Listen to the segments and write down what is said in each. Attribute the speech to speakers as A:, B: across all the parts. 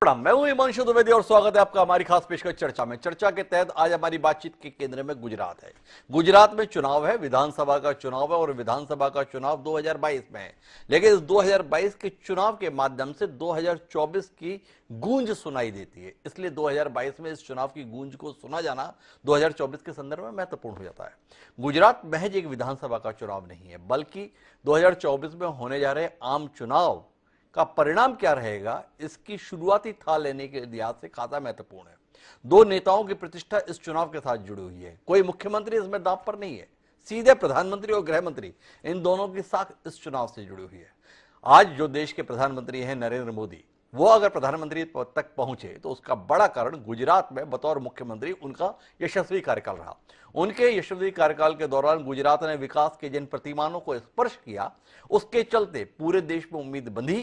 A: प्रणाम, मैं हूं हिमांशु द्विवेदी और स्वागत है आपका हमारी खास पेशकश चर्चा में। चर्चा के तहत आज हमारी बातचीत के केंद्र में गुजरात है। गुजरात में चुनाव है, विधानसभा का चुनाव है और विधानसभा का चुनाव 2022 में है। लेकिन इस 2022 के चुनाव के माध्यम से 2024 की गूंज सुनाई देती है, इसलिए 2022 में इस चुनाव की गूंज को सुना जाना 2024 के संदर्भ में महत्वपूर्ण हो जाता है। गुजरात महज एक विधानसभा का चुनाव नहीं है, बल्कि 2024 में होने जा रहे आम चुनाव का परिणाम क्या रहेगा, इसकी शुरुआती था लेने के लिहाज से खासा महत्वपूर्ण है। दो नेताओं की प्रतिष्ठा इस चुनाव के साथ जुड़ी हुई है। कोई मुख्यमंत्री इसमें दांव पर नहीं है, सीधे प्रधानमंत्री और गृह मंत्री, इन दोनों की साख इस चुनाव से जुड़ी हुई है। आज जो देश के प्रधानमंत्री हैं नरेंद्र मोदी, वो अगर प्रधानमंत्री पद तक पहुंचे तो उसका बड़ा कारण गुजरात में बतौर मुख्यमंत्री उनका यशस्वी कार्यकाल रहा। उनके यशस्वी कार्यकाल के दौरान गुजरात ने विकास के जिन प्रतिमानों को स्पर्श किया, उसके चलते पूरे देश में उम्मीद बंधी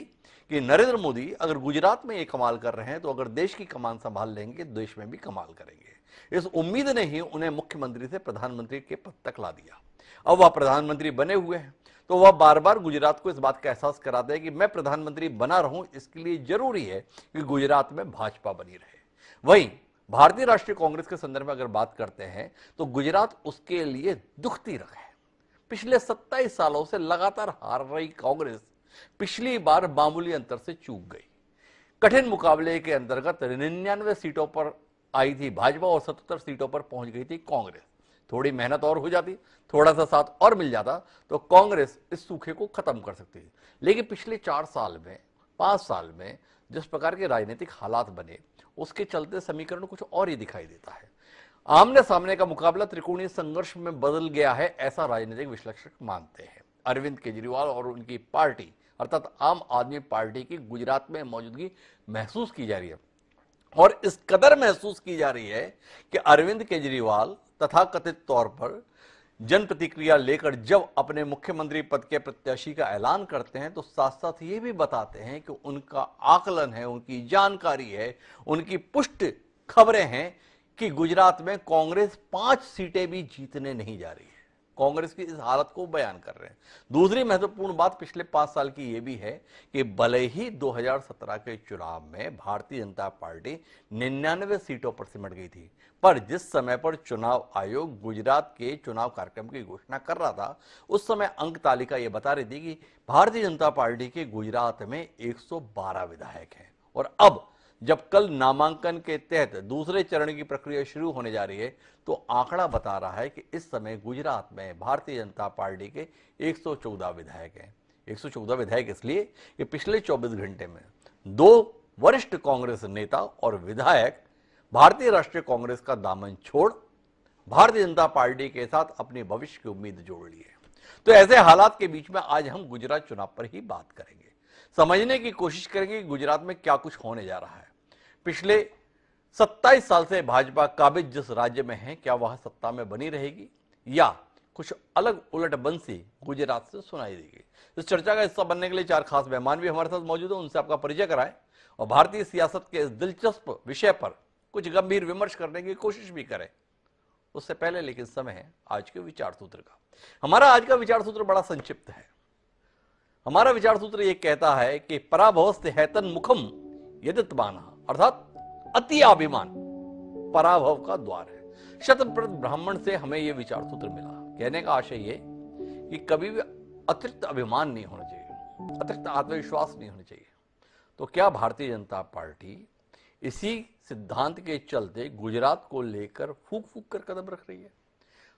A: कि नरेंद्र मोदी अगर गुजरात में ये कमाल कर रहे हैं तो अगर देश की कमान संभाल लेंगे, देश में भी कमाल करेंगे। इस उम्मीद ने ही उन्हें मुख्यमंत्री से प्रधानमंत्री के पद तक ला दिया। अब वह प्रधानमंत्री बने हुए हैं तो वह बार बार गुजरात को इस बात का एहसास कराते हैं कि मैं प्रधानमंत्री बना रहूं, इसके लिए जरूरी है कि गुजरात में भाजपा बनी रहे। वहीं भारतीय राष्ट्रीय कांग्रेस के संदर्भ में अगर बात करते हैं तो गुजरात उसके लिए दुखती रहा है। पिछले 27 सालों से लगातार हार रही कांग्रेस पिछली बार मामूली अंतर से चूक गई। कठिन मुकाबले के अंतर्गत 99 सीटों पर आई थी भाजपा और 77 सीटों पर पहुंच गई थी कांग्रेस। थोड़ी मेहनत और हो जाती, थोड़ा सा साथ और मिल जाता तो कांग्रेस इस सूखे को खत्म कर सकती थी। लेकिन पिछले 4 साल में, 5 साल में जिस प्रकार के राजनीतिक हालात बने, उसके चलते समीकरण कुछ और ही दिखाई देता है। आमने सामने का मुकाबला त्रिकोणीय संघर्ष में बदल गया है, ऐसा राजनीतिक विश्लेषक मानते हैं। अरविंद केजरीवाल और उनकी पार्टी अर्थात आम आदमी पार्टी की गुजरात में मौजूदगी महसूस की जा रही है और इस कदर महसूस की जा रही है कि अरविंद केजरीवाल तथाकथित तौर पर जन प्रतिक्रिया लेकर जब अपने मुख्यमंत्री पद के प्रत्याशी का ऐलान करते हैं तो साथ साथ ये भी बताते हैं कि उनका आकलन है, उनकी जानकारी है, उनकी पुष्ट खबरें हैं कि गुजरात में कांग्रेस 5 सीटें भी जीतने नहीं जा रही है। कांग्रेस की इस हालत को बयान कर रहे हैं। दूसरी महत्वपूर्ण बात पिछले 5 साल की यह भी है कि भले ही 2017 के चुनाव में भारतीय जनता पार्टी 99 सीटों पर सिमट गई थी, पर जिस समय पर चुनाव आयोग गुजरात के चुनाव कार्यक्रम की घोषणा कर रहा था, उस समय अंक तालिका यह बता रही थी कि भारतीय जनता पार्टी के गुजरात में 112 विधायक हैं। और अब जब कल नामांकन के तहत दूसरे चरण की प्रक्रिया शुरू होने जा रही है तो आंकड़ा बता रहा है कि इस समय गुजरात में भारतीय जनता पार्टी के 114 विधायक हैं। 114 विधायक इसलिए कि पिछले 24 घंटे में 2 वरिष्ठ कांग्रेस नेता और विधायक भारतीय राष्ट्रीय कांग्रेस का दामन छोड़ भारतीय जनता पार्टी के साथ अपनी भविष्य की उम्मीद जोड़ ली है। तो ऐसे हालात के बीच में आज हम गुजरात चुनाव पर ही बात करेंगे, समझने की कोशिश करेंगे कि गुजरात में क्या कुछ होने जा रहा है। पिछले 27 साल से भाजपा काबिज जिस राज्य में है, क्या वह सत्ता में बनी रहेगी या कुछ अलग उलट बंसी गुजरात से सुनाई देगी। इस चर्चा का हिस्सा बनने के लिए 4 खास मेहमान भी हमारे साथ मौजूद हैं, उनसे आपका परिचय कराएं और भारतीय सियासत के इस दिलचस्प विषय पर कुछ गंभीर विमर्श करने की कोशिश भी करें। उससे पहले लेकिन समय है आज के विचार सूत्र का। हमारा आज का विचार सूत्र बड़ा संक्षिप्त है। हमारा विचार सूत्र यह कहता है कि पराभवस्ते हैतन मुखम यदितमानः, अर्थात अति अभिमान पराभव का द्वार है। शतप्रत ब्राह्मण से हमें यह विचार सूत्र मिला। कहने का आशय ये कि कभी भी अतिरिक्त अभिमान नहीं होना चाहिए, अतिरिक्त आत्मविश्वास नहीं होना चाहिए। तो क्या भारतीय जनता पार्टी इसी सिद्धांत के चलते गुजरात को लेकर फूक फूक कर कदम रख रही है?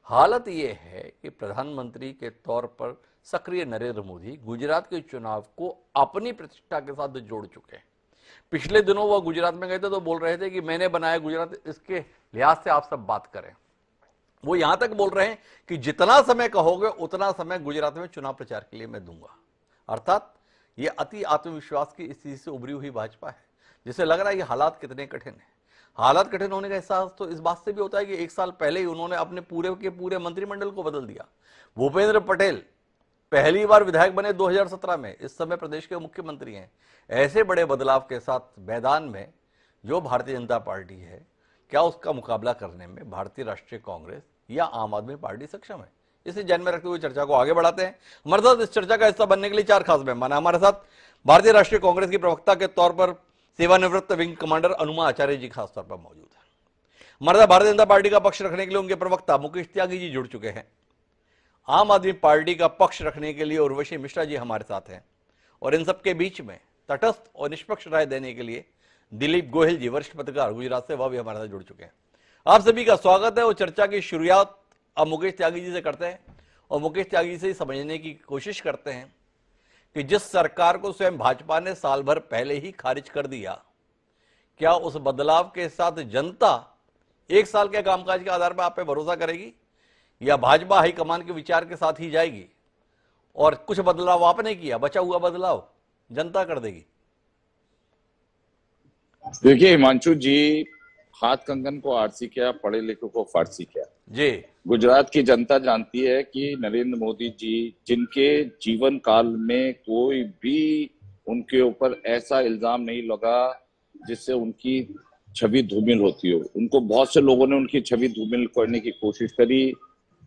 A: हालत यह है कि प्रधानमंत्री के तौर पर सक्रिय नरेंद्र मोदी गुजरात के चुनाव को अपनी प्रतिष्ठा के साथ जोड़ चुके हैं। पिछले दिनों वह गुजरात में गए थे तो बोल रहे थे कि मैंने बनाया गुजरात, इसके लिहाज से आप सब बात करें। वो यहां तक बोल रहे हैं कि जितना समय कहोगे उतना समय गुजरात में चुनाव प्रचार के लिए मैं दूंगा। अर्थात ये अति आत्मविश्वास की स्थिति से उभरी हुई भाजपा है, जिसे लग रहा है ये हालात कितने कठिन है। हालात कठिन होने का एहसास तो इस बात से भी होता है कि 1 साल पहले ही उन्होंने अपने पूरे के पूरे मंत्रिमंडल को बदल दिया। भूपेंद्र पटेल पहली बार विधायक बने 2017 में, इस समय प्रदेश के मुख्यमंत्री हैं। ऐसे बड़े बदलाव के साथ मैदान में जो भारतीय जनता पार्टी है, क्या उसका मुकाबला करने में भारतीय राष्ट्रीय कांग्रेस या आम आदमी पार्टी सक्षम है? इसे ध्यान में रखते हुए चर्चा को आगे बढ़ाते हैं। हमारे साथ इस चर्चा का हिस्सा बनने के लिए 4 खास मेहमान हैं। हमारे साथ भारतीय राष्ट्रीय कांग्रेस की प्रवक्ता के तौर पर सेवानिवृत्त विंग कमांडर अनुमा आचार्य जी खास तौर पर मौजूद है। हमारे साथ भारतीय जनता पार्टी का पक्ष रखने के लिए उनके प्रवक्ता मुकेश त्यागी जी जुड़ चुके हैं। आम आदमी पार्टी का पक्ष रखने के लिए उर्वशी मिश्रा जी हमारे साथ हैं, और इन सबके बीच में तटस्थ और निष्पक्ष राय देने के लिए दिलीप गोहिल जी, वरिष्ठ पत्रकार गुजरात से, वह भी हमारे साथ जुड़ चुके हैं। आप सभी का स्वागत है। और चर्चा की शुरुआत अब मुकेश त्यागी जी से करते हैं, और मुकेश त्यागी जी से समझने की कोशिश करते हैं कि जिस सरकार को स्वयं भाजपा ने साल भर पहले ही खारिज कर दिया, क्या उस बदलाव के साथ जनता एक साल के कामकाज के आधार पर आप पे भरोसा करेगी, या भाजपा हाईकमान के विचार के साथ ही जाएगी और कुछ बदलाव आपने किया, बचा हुआ बदलाव जनता कर देगी?
B: देखिए हिमांशु जी, हाथ कंगन को आरसी क्या, पढ़े लिखे को फारसी क्या
A: जी।
B: गुजरात की जनता जानती है कि नरेंद्र मोदी जी, जिनके जीवन काल में कोई भी उनके ऊपर ऐसा इल्जाम नहीं लगा जिससे उनकी छवि धूमिल होती हो, उनको बहुत से लोगों ने उनकी छवि धूमिल करने की कोशिश करी।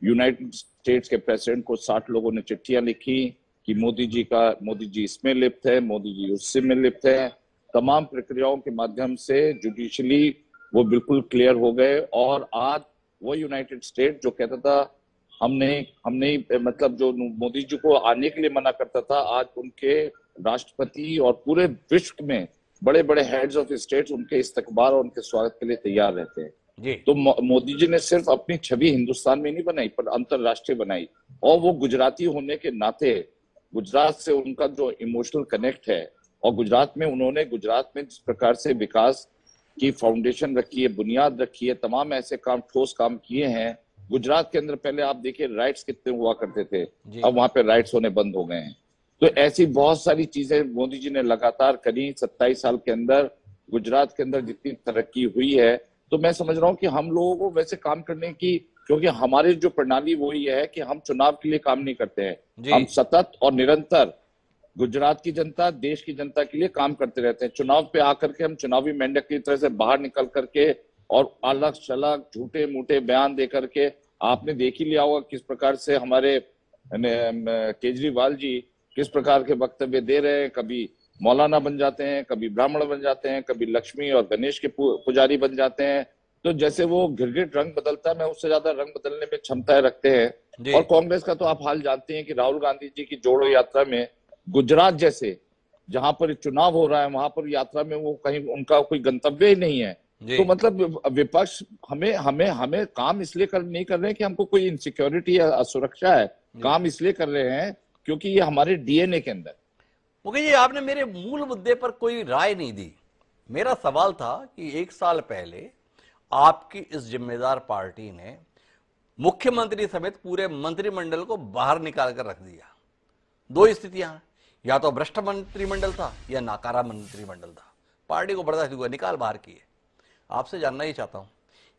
B: यूनाइटेड स्टेट्स के प्रेसिडेंट को 60 लोगों ने चिट्ठियां लिखी कि मोदी जी इसमें लिप्त है, मोदी जी उससे में लिप्त है। तमाम प्रक्रियाओं के माध्यम से जुडिशली वो बिल्कुल क्लियर हो गए, और आज वो यूनाइटेड स्टेट जो कहता था हमने मतलब जो मोदी जी को आने के लिए मना करता था, आज उनके राष्ट्रपति और पूरे विश्व में बड़े बड़े हेड्स ऑफ स्टेट्स उनके इस्तकबाल और उनके स्वागत के लिए तैयार रहते हैं
A: जी।
B: तो मोदी जी ने सिर्फ अपनी छवि हिंदुस्तान में नहीं बनाई, पर अंतरराष्ट्रीय बनाई। और वो गुजराती होने के नाते गुजरात से उनका जो इमोशनल कनेक्ट है, और गुजरात में जिस प्रकार से विकास की फाउंडेशन रखी है, बुनियाद रखी है, तमाम ऐसे काम, ठोस काम किए हैं। गुजरात के अंदर पहले आप देखिए राइट्स कितने हुआ करते थे, अब वहां पे राइट्स होने बंद हो गए हैं। तो ऐसी बहुत सारी चीजें मोदी जी ने लगातार करी। 27 साल के अंदर गुजरात के अंदर जितनी तरक्की हुई है, तो मैं समझ रहा हूँ कि हम लोगों को वैसे काम करने की, क्योंकि हमारी जो प्रणाली वो ये है कि हम चुनाव के लिए काम नहीं करते हैं, हम सतत और निरंतर गुजरात की जनता, देश की जनता के लिए काम करते रहते हैं। चुनाव पे आकर के हम चुनावी मेंढक की तरह से बाहर निकल करके और अलग शलग झूठे मूठे बयान दे करके, आपने देख ही लिया होगा किस प्रकार से हमारे केजरीवाल जी किस प्रकार के वक्तव्य दे रहे हैं। कभी मौलाना बन जाते हैं, कभी ब्राह्मण बन जाते हैं, कभी लक्ष्मी और गणेश के पुजारी बन जाते हैं। तो जैसे वो गिरगिट रंग बदलता है, मैं उससे ज्यादा रंग बदलने में क्षमताएं रखते हैं। और कांग्रेस का तो आप हाल जानते हैं कि राहुल गांधी जी की जोड़ो यात्रा में गुजरात जैसे जहां पर चुनाव हो रहा है, वहां पर यात्रा में वो कहीं उनका कोई गंतव्य ही नहीं है। तो मतलब विपक्ष हमें काम इसलिए नहीं कर रहे हैं कि हमको कोई इनसिक्योरिटी या असुरक्षा है, काम इसलिए कर रहे हैं क्योंकि ये हमारे डीएनए के अंदर।
A: मुकेश जी, आपने मेरे मूल मुद्दे पर कोई राय नहीं दी। मेरा सवाल था कि एक साल पहले आपकी इस जिम्मेदार पार्टी ने मुख्यमंत्री समेत पूरे मंत्रिमंडल को बाहर निकाल कर रख दिया। दो स्थितियां, या तो भ्रष्ट मंत्रिमंडल था या नाकारा मंत्रिमंडल था। पार्टी को बर्दाश्त हुआ, निकाल बाहर किए। आपसे जानना ही चाहता हूं,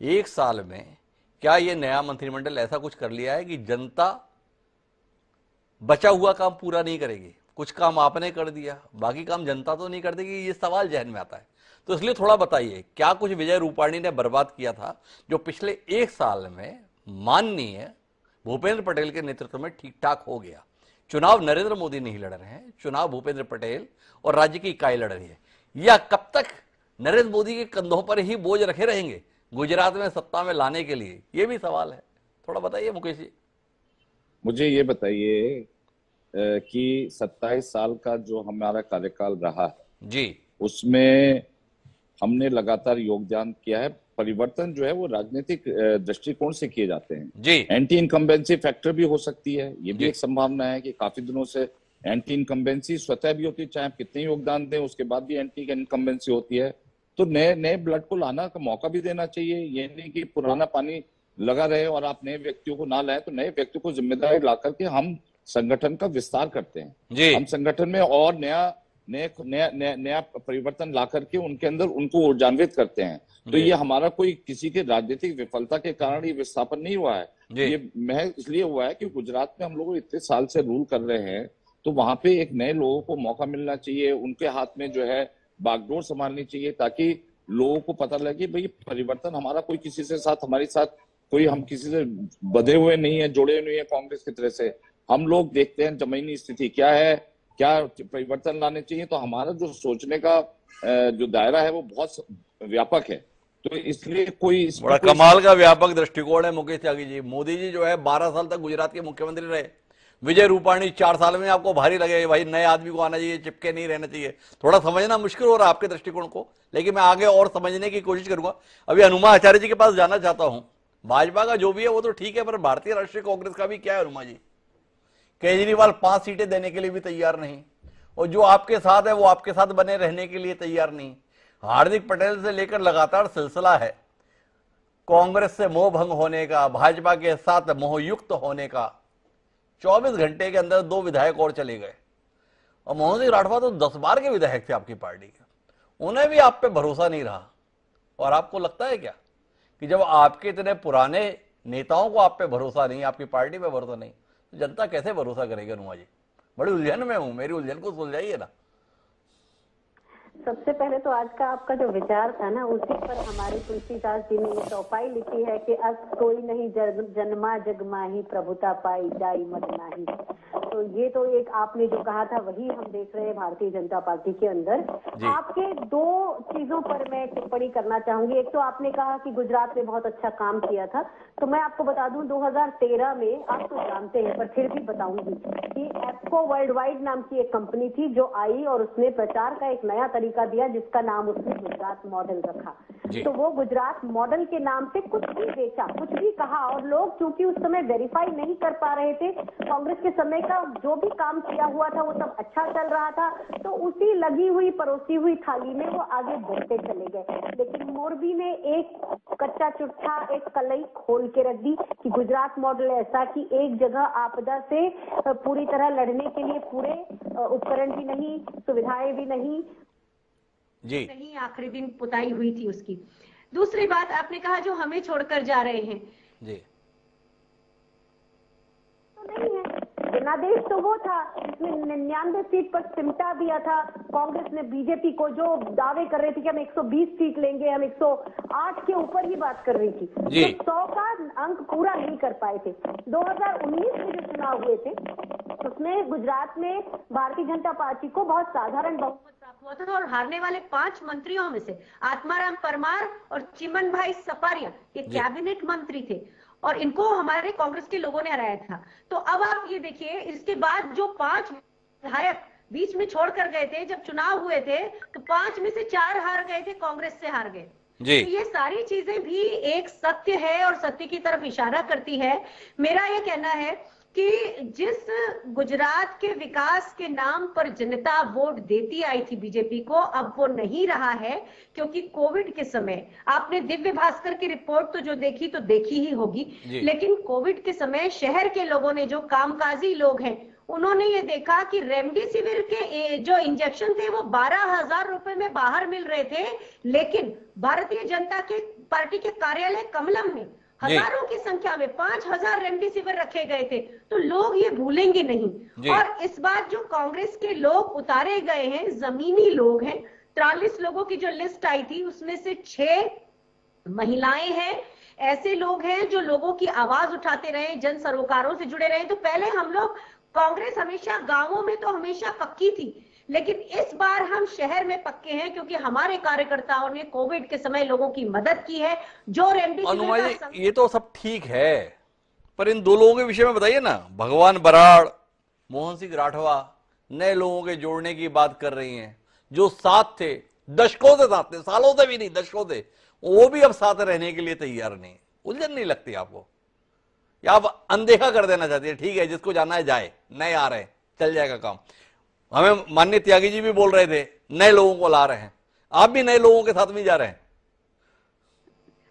A: एक साल में क्या यह नया मंत्रिमंडल ऐसा कुछ कर लिया है कि जनता बचा हुआ काम पूरा नहीं करेगी? कुछ काम आपने कर दिया, बाकी काम जनता तो नहीं कर देगी, ये सवाल जहन में आता है। तो इसलिए थोड़ा बताइए, क्या कुछ विजय रूपाणी ने बर्बाद किया था जो पिछले एक साल में माननीय भूपेंद्र पटेल के नेतृत्व में ठीक ठाक हो गया? चुनाव नरेंद्र मोदी नहीं लड़ रहे हैं, चुनाव भूपेंद्र पटेल और राज्य की इकाई लड़ रही है। या कब तक नरेंद्र मोदी के कंधों पर ही बोझ रखे रहेंगे गुजरात में सत्ता में लाने के लिए? ये भी सवाल है, थोड़ा बताइए मुकेश जी।
B: मुझे ये बताइए कि 27 साल का जो हमारा कार्यकाल रहा है
A: जी, उसमें
B: हमने लगातार योगदान किया है। परिवर्तन जो है वो राजनीतिक दृष्टिकोण से किए जाते हैं
A: जी।
B: एंटी इनकम्बेंसी फैक्टर भी हो सकती है, ये भी एक संभावना है कि काफी दिनों से एंटी इनकम्बेंसी स्वतः भी होती है, चाहे आप कितने योगदान दें उसके बाद भी एंटी इनकम्बेंसी होती है। तो नए ब्लड को लाना का मौका भी देना चाहिए। ये नहीं कि पुराना पानी लगा रहे और आप नए व्यक्तियों को ना लाए। तो नए व्यक्तियों को जिम्मेदारी ला करके हम संगठन का विस्तार करते हैं, हम संगठन में और नया परिवर्तन ला करके उनके अंदर उनको ऊर्जान्वित करते हैं। तो ये हमारा कोई किसी के राजनीतिक विफलता के कारण ये विस्थापन नहीं हुआ है, ये महज इसलिए हुआ है कि गुजरात में हम लोग इतने साल से रूल कर रहे हैं, तो वहां पे एक नए लोगों को मौका मिलना चाहिए, उनके हाथ में जो है बागडोर संभालनी चाहिए, ताकि लोगों को पता लगे भाई परिवर्तन हमारा कोई किसी से साथ, हमारे साथ कोई, हम किसी से बंधे हुए नहीं है, जुड़े नहीं है कांग्रेस की तरह से। हम लोग देखते हैं जमीनी स्थिति क्या है, क्या परिवर्तन लाने चाहिए, तो हमारा जो सोचने का जो दायरा है वो बहुत व्यापक है। तो इसलिए कोई
A: बड़ा कमाल का व्यापक दृष्टिकोण है मुकेश त्यागी जी। मोदी जी जो है 12 साल तक गुजरात के मुख्यमंत्री रहे, विजय रूपाणी 4 साल में आपको भारी लगे भाई नए आदमी को आना चाहिए, चिपके नहीं रहना चाहिए। थोड़ा समझना मुश्किल हो रहा है आपके दृष्टिकोण को, लेकिन मैं आगे और समझने की कोशिश करूंगा। अभी अनुमा आचार्य जी के पास जाना चाहता हूं। भाजपा का जो भी है वो तो ठीक है, पर भारतीय राष्ट्रीय कांग्रेस का भी क्या है अनुमा जी? केजरीवाल 5 सीटें देने के लिए भी तैयार नहीं, और जो आपके साथ है वो आपके साथ बने रहने के लिए तैयार नहीं। हार्दिक पटेल से लेकर लगातार सिलसिला है कांग्रेस से मोह भंग होने का, भाजपा के साथ मोहयुक्त होने का। 24 घंटे के अंदर 2 विधायक और चले गए, और मोहन सिंह राठवा तो 10 बार के विधायक थे आपकी पार्टी के, उन्हें भी आप पे भरोसा नहीं रहा। और आपको लगता है क्या कि जब आपके इतने पुराने नेताओं को आप पे भरोसा नहीं, आपकी पार्टी पे भरोसा नहीं, तो जनता कैसे भरोसा करेगी? अनुमा जी, बड़ी उलझन में हूं, मेरी उलझन को सुलझाइए ना।
C: सबसे पहले तो आज का आपका जो विचार था ना, उसी पर हमारे तुलसीदास जी ने ये चौपाई लिखी है कि अस कोई नहीं जन्मा जग माही, प्रभुता पाई जाई मत नाही। तो ये तो एक आपने जो कहा था वही हम देख रहे हैं भारतीय जनता पार्टी के अंदर। आपके 2 चीजों पर मैं टिप्पणी करना चाहूंगी। एक तो आपने कहा कि गुजरात में बहुत अच्छा काम किया था, तो मैं आपको बता दूं 2013 में, आप तो जानते हैं पर फिर भी बताऊंगी कि एप्को वर्ल्ड वाइड नाम की एक कंपनी थी जो आई और उसने प्रचार का एक नया तरीका दिया जिसका नाम उसने गुजरात मॉडल रखा। तो वो गुजरात मॉडल के नाम पे कुछ भी बेचा, कुछ भी कहा, और लोग क्योंकि उस समय वेरीफाई नहीं कर पा रहे थे, कांग्रेस के समय का जो भी काम किया हुआ था वो सब अच्छा चल रहा था, तो उसी लगी हुई परोसी हुई थाली में वो आगे बढ़ते चले गए। लेकिन मोरबी ने एक कच्चा चुट्ठा, एक कलई खोल के रख दी कि गुजरात मॉडल ऐसा कि एक जगह आपदा से पूरी तरह लड़ने के लिए पूरे उपकरण भी नहीं, सुविधाएं भी नहीं
A: जी
C: नहीं, आखिरी दिन पुताई हुई थी उसकी। दूसरी बात आपने कहा जो हमें छोड़कर जा रहे हैं
A: जी,
C: तो नहीं है। जनादेश तो वो था जिसमें 99 सीट पर सिमटा दिया था। कांग्रेस ने बीजेपी को जो दावे कर रहे थे कि हम 120 सीट लेंगे, हम 108 के ऊपर ही बात कर रही थी, तो 100 का अंक पूरा नहीं कर पाए थे। 2019 में जो चुनाव हुए थे उसमें गुजरात में भारतीय जनता पार्टी को बहुत साधारण बहुमत प्राप्त हुआ था, और हारने वाले 5 मंत्रियों में से आत्माराम परमार और चिमन भाई सपारिया ये कैबिनेट मंत्री थे, और इनको हमारे कांग्रेस के लोगों ने हराया था। तो अब आप ये देखिए, इसके बाद जो 5 विधायक बीच में छोड़कर गए थे, जब चुनाव हुए थे तो 5 में से 4 हार गए थे, कांग्रेस से हार गए। तो ये सारी चीजें भी एक सत्य है और सत्य की तरफ इशारा करती है। मेरा ये कहना है कि जिस गुजरात के विकास के नाम पर जनता वोट देती आई थी बीजेपी को, अब वो नहीं रहा है, क्योंकि कोविड के समय आपने दिव्य भास्कर की रिपोर्ट तो जो देखी तो देखी ही होगी, लेकिन कोविड के समय शहर के लोगों ने, जो कामकाजी लोग हैं, उन्होंने ये देखा कि रेमडेसिविर के जो इंजेक्शन थे वो 12,000 रुपए में बाहर मिल रहे थे, लेकिन भारतीय जनता के पार्टी के कार्यालय कमलम में हजारों की संख्या में 5,000 रेमडेसिविर रखे गए थे। तो लोग ये भूलेंगे नहीं। और इस बार जो कांग्रेस के लोग उतारे गए हैं, जमीनी लोग हैं, 43 लोगों की जो लिस्ट आई थी उसमें से 6 महिलाएं हैं। ऐसे लोग हैं जो लोगों की आवाज उठाते रहे, जन सरोकारों से जुड़े रहे। तो पहले हम लोग, कांग्रेस हमेशा गांवों में तो हमेशा पक्की थी, लेकिन इस बार हम शहर में पक्के हैं, क्योंकि हमारे कार्यकर्ताओं ने कोविड के समय लोगों की मदद की है। जो रेमडेसिविर,
A: ये तो सब ठीक है, पर इन 2 लोगों के विषय में बताइए ना। भगवान बराड़, मोहन सिंह राठवा नए लोगों के जोड़ने की बात कर रही हैं, जो साथ थे, दशकों से साथ थे, सालों से भी नहीं, दशकों से, वो भी अब साथ रहने के लिए तैयार नहीं। उलझन नहीं लगती आपको, या आप अनदेखा कर देना चाहती है? ठीक है, जिसको जाना है जाए, नए आ रहे हैं, चल जाएगा काम। हमें माननीय त्यागी जी भी बोल रहे थे नए लोगों को ला रहे हैं, आप भी नए लोगों के साथ में जा रहे हैं।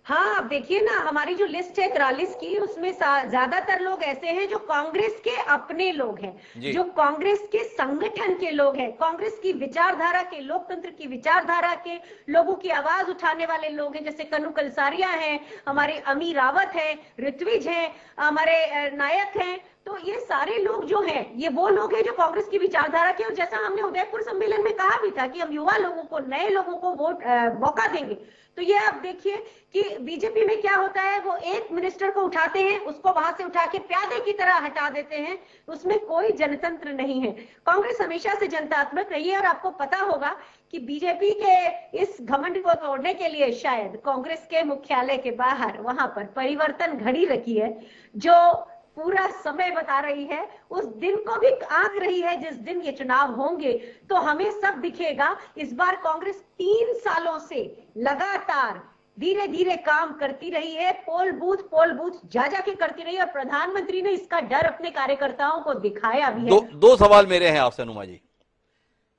C: हाँ, अब देखिए ना, हमारी जो लिस्ट है 43 की, उसमें ज्यादातर लोग ऐसे हैं जो कांग्रेस के अपने लोग हैं, जो कांग्रेस के संगठन के लोग हैं, कांग्रेस की विचारधारा के, लोकतंत्र की विचारधारा के लोगों की आवाज उठाने वाले लोग हैं। जैसे कन्नू कलसारिया हैं, हमारे अमी रावत हैं, ऋत्विज हैं, हमारे नायक हैं,
D: तो ये सारे लोग जो हैं, ये वो लोग हैं जो कांग्रेस की विचारधारा के, और जैसा हमने उदयपुर सम्मेलन में कहा भी था कि हम युवा लोगों को, नए लोगों को वोट मौका देंगे। तो ये आप देखिए कि बीजेपी में क्या होता है, वो एक मिनिस्टर को उठाते हैं, उसको वहां से उठा के प्यादे की तरह हटा देते हैं, उसमें कोई जनतंत्र नहीं है। कांग्रेस हमेशा से जनतात्मक रही है, और आपको पता होगा कि बीजेपी के इस घमंड को तोड़ने के लिए शायद कांग्रेस के मुख्यालय के बाहर वहां पर परिवर्तन घड़ी रखी है, जो पूरा समय बता रही है, उस दिन को भी आंक रही है जिस दिन ये चुनाव होंगे। तो हमें सब दिखेगा। इस बार कांग्रेस 3 सालों से लगातार धीरे धीरे काम करती रही है, पोल बूथ जा के करती रही है, और प्रधानमंत्री ने इसका डर अपने कार्यकर्ताओं को दिखाया भी है।
A: दो सवाल मेरे हैं आपसे अनुमा जी।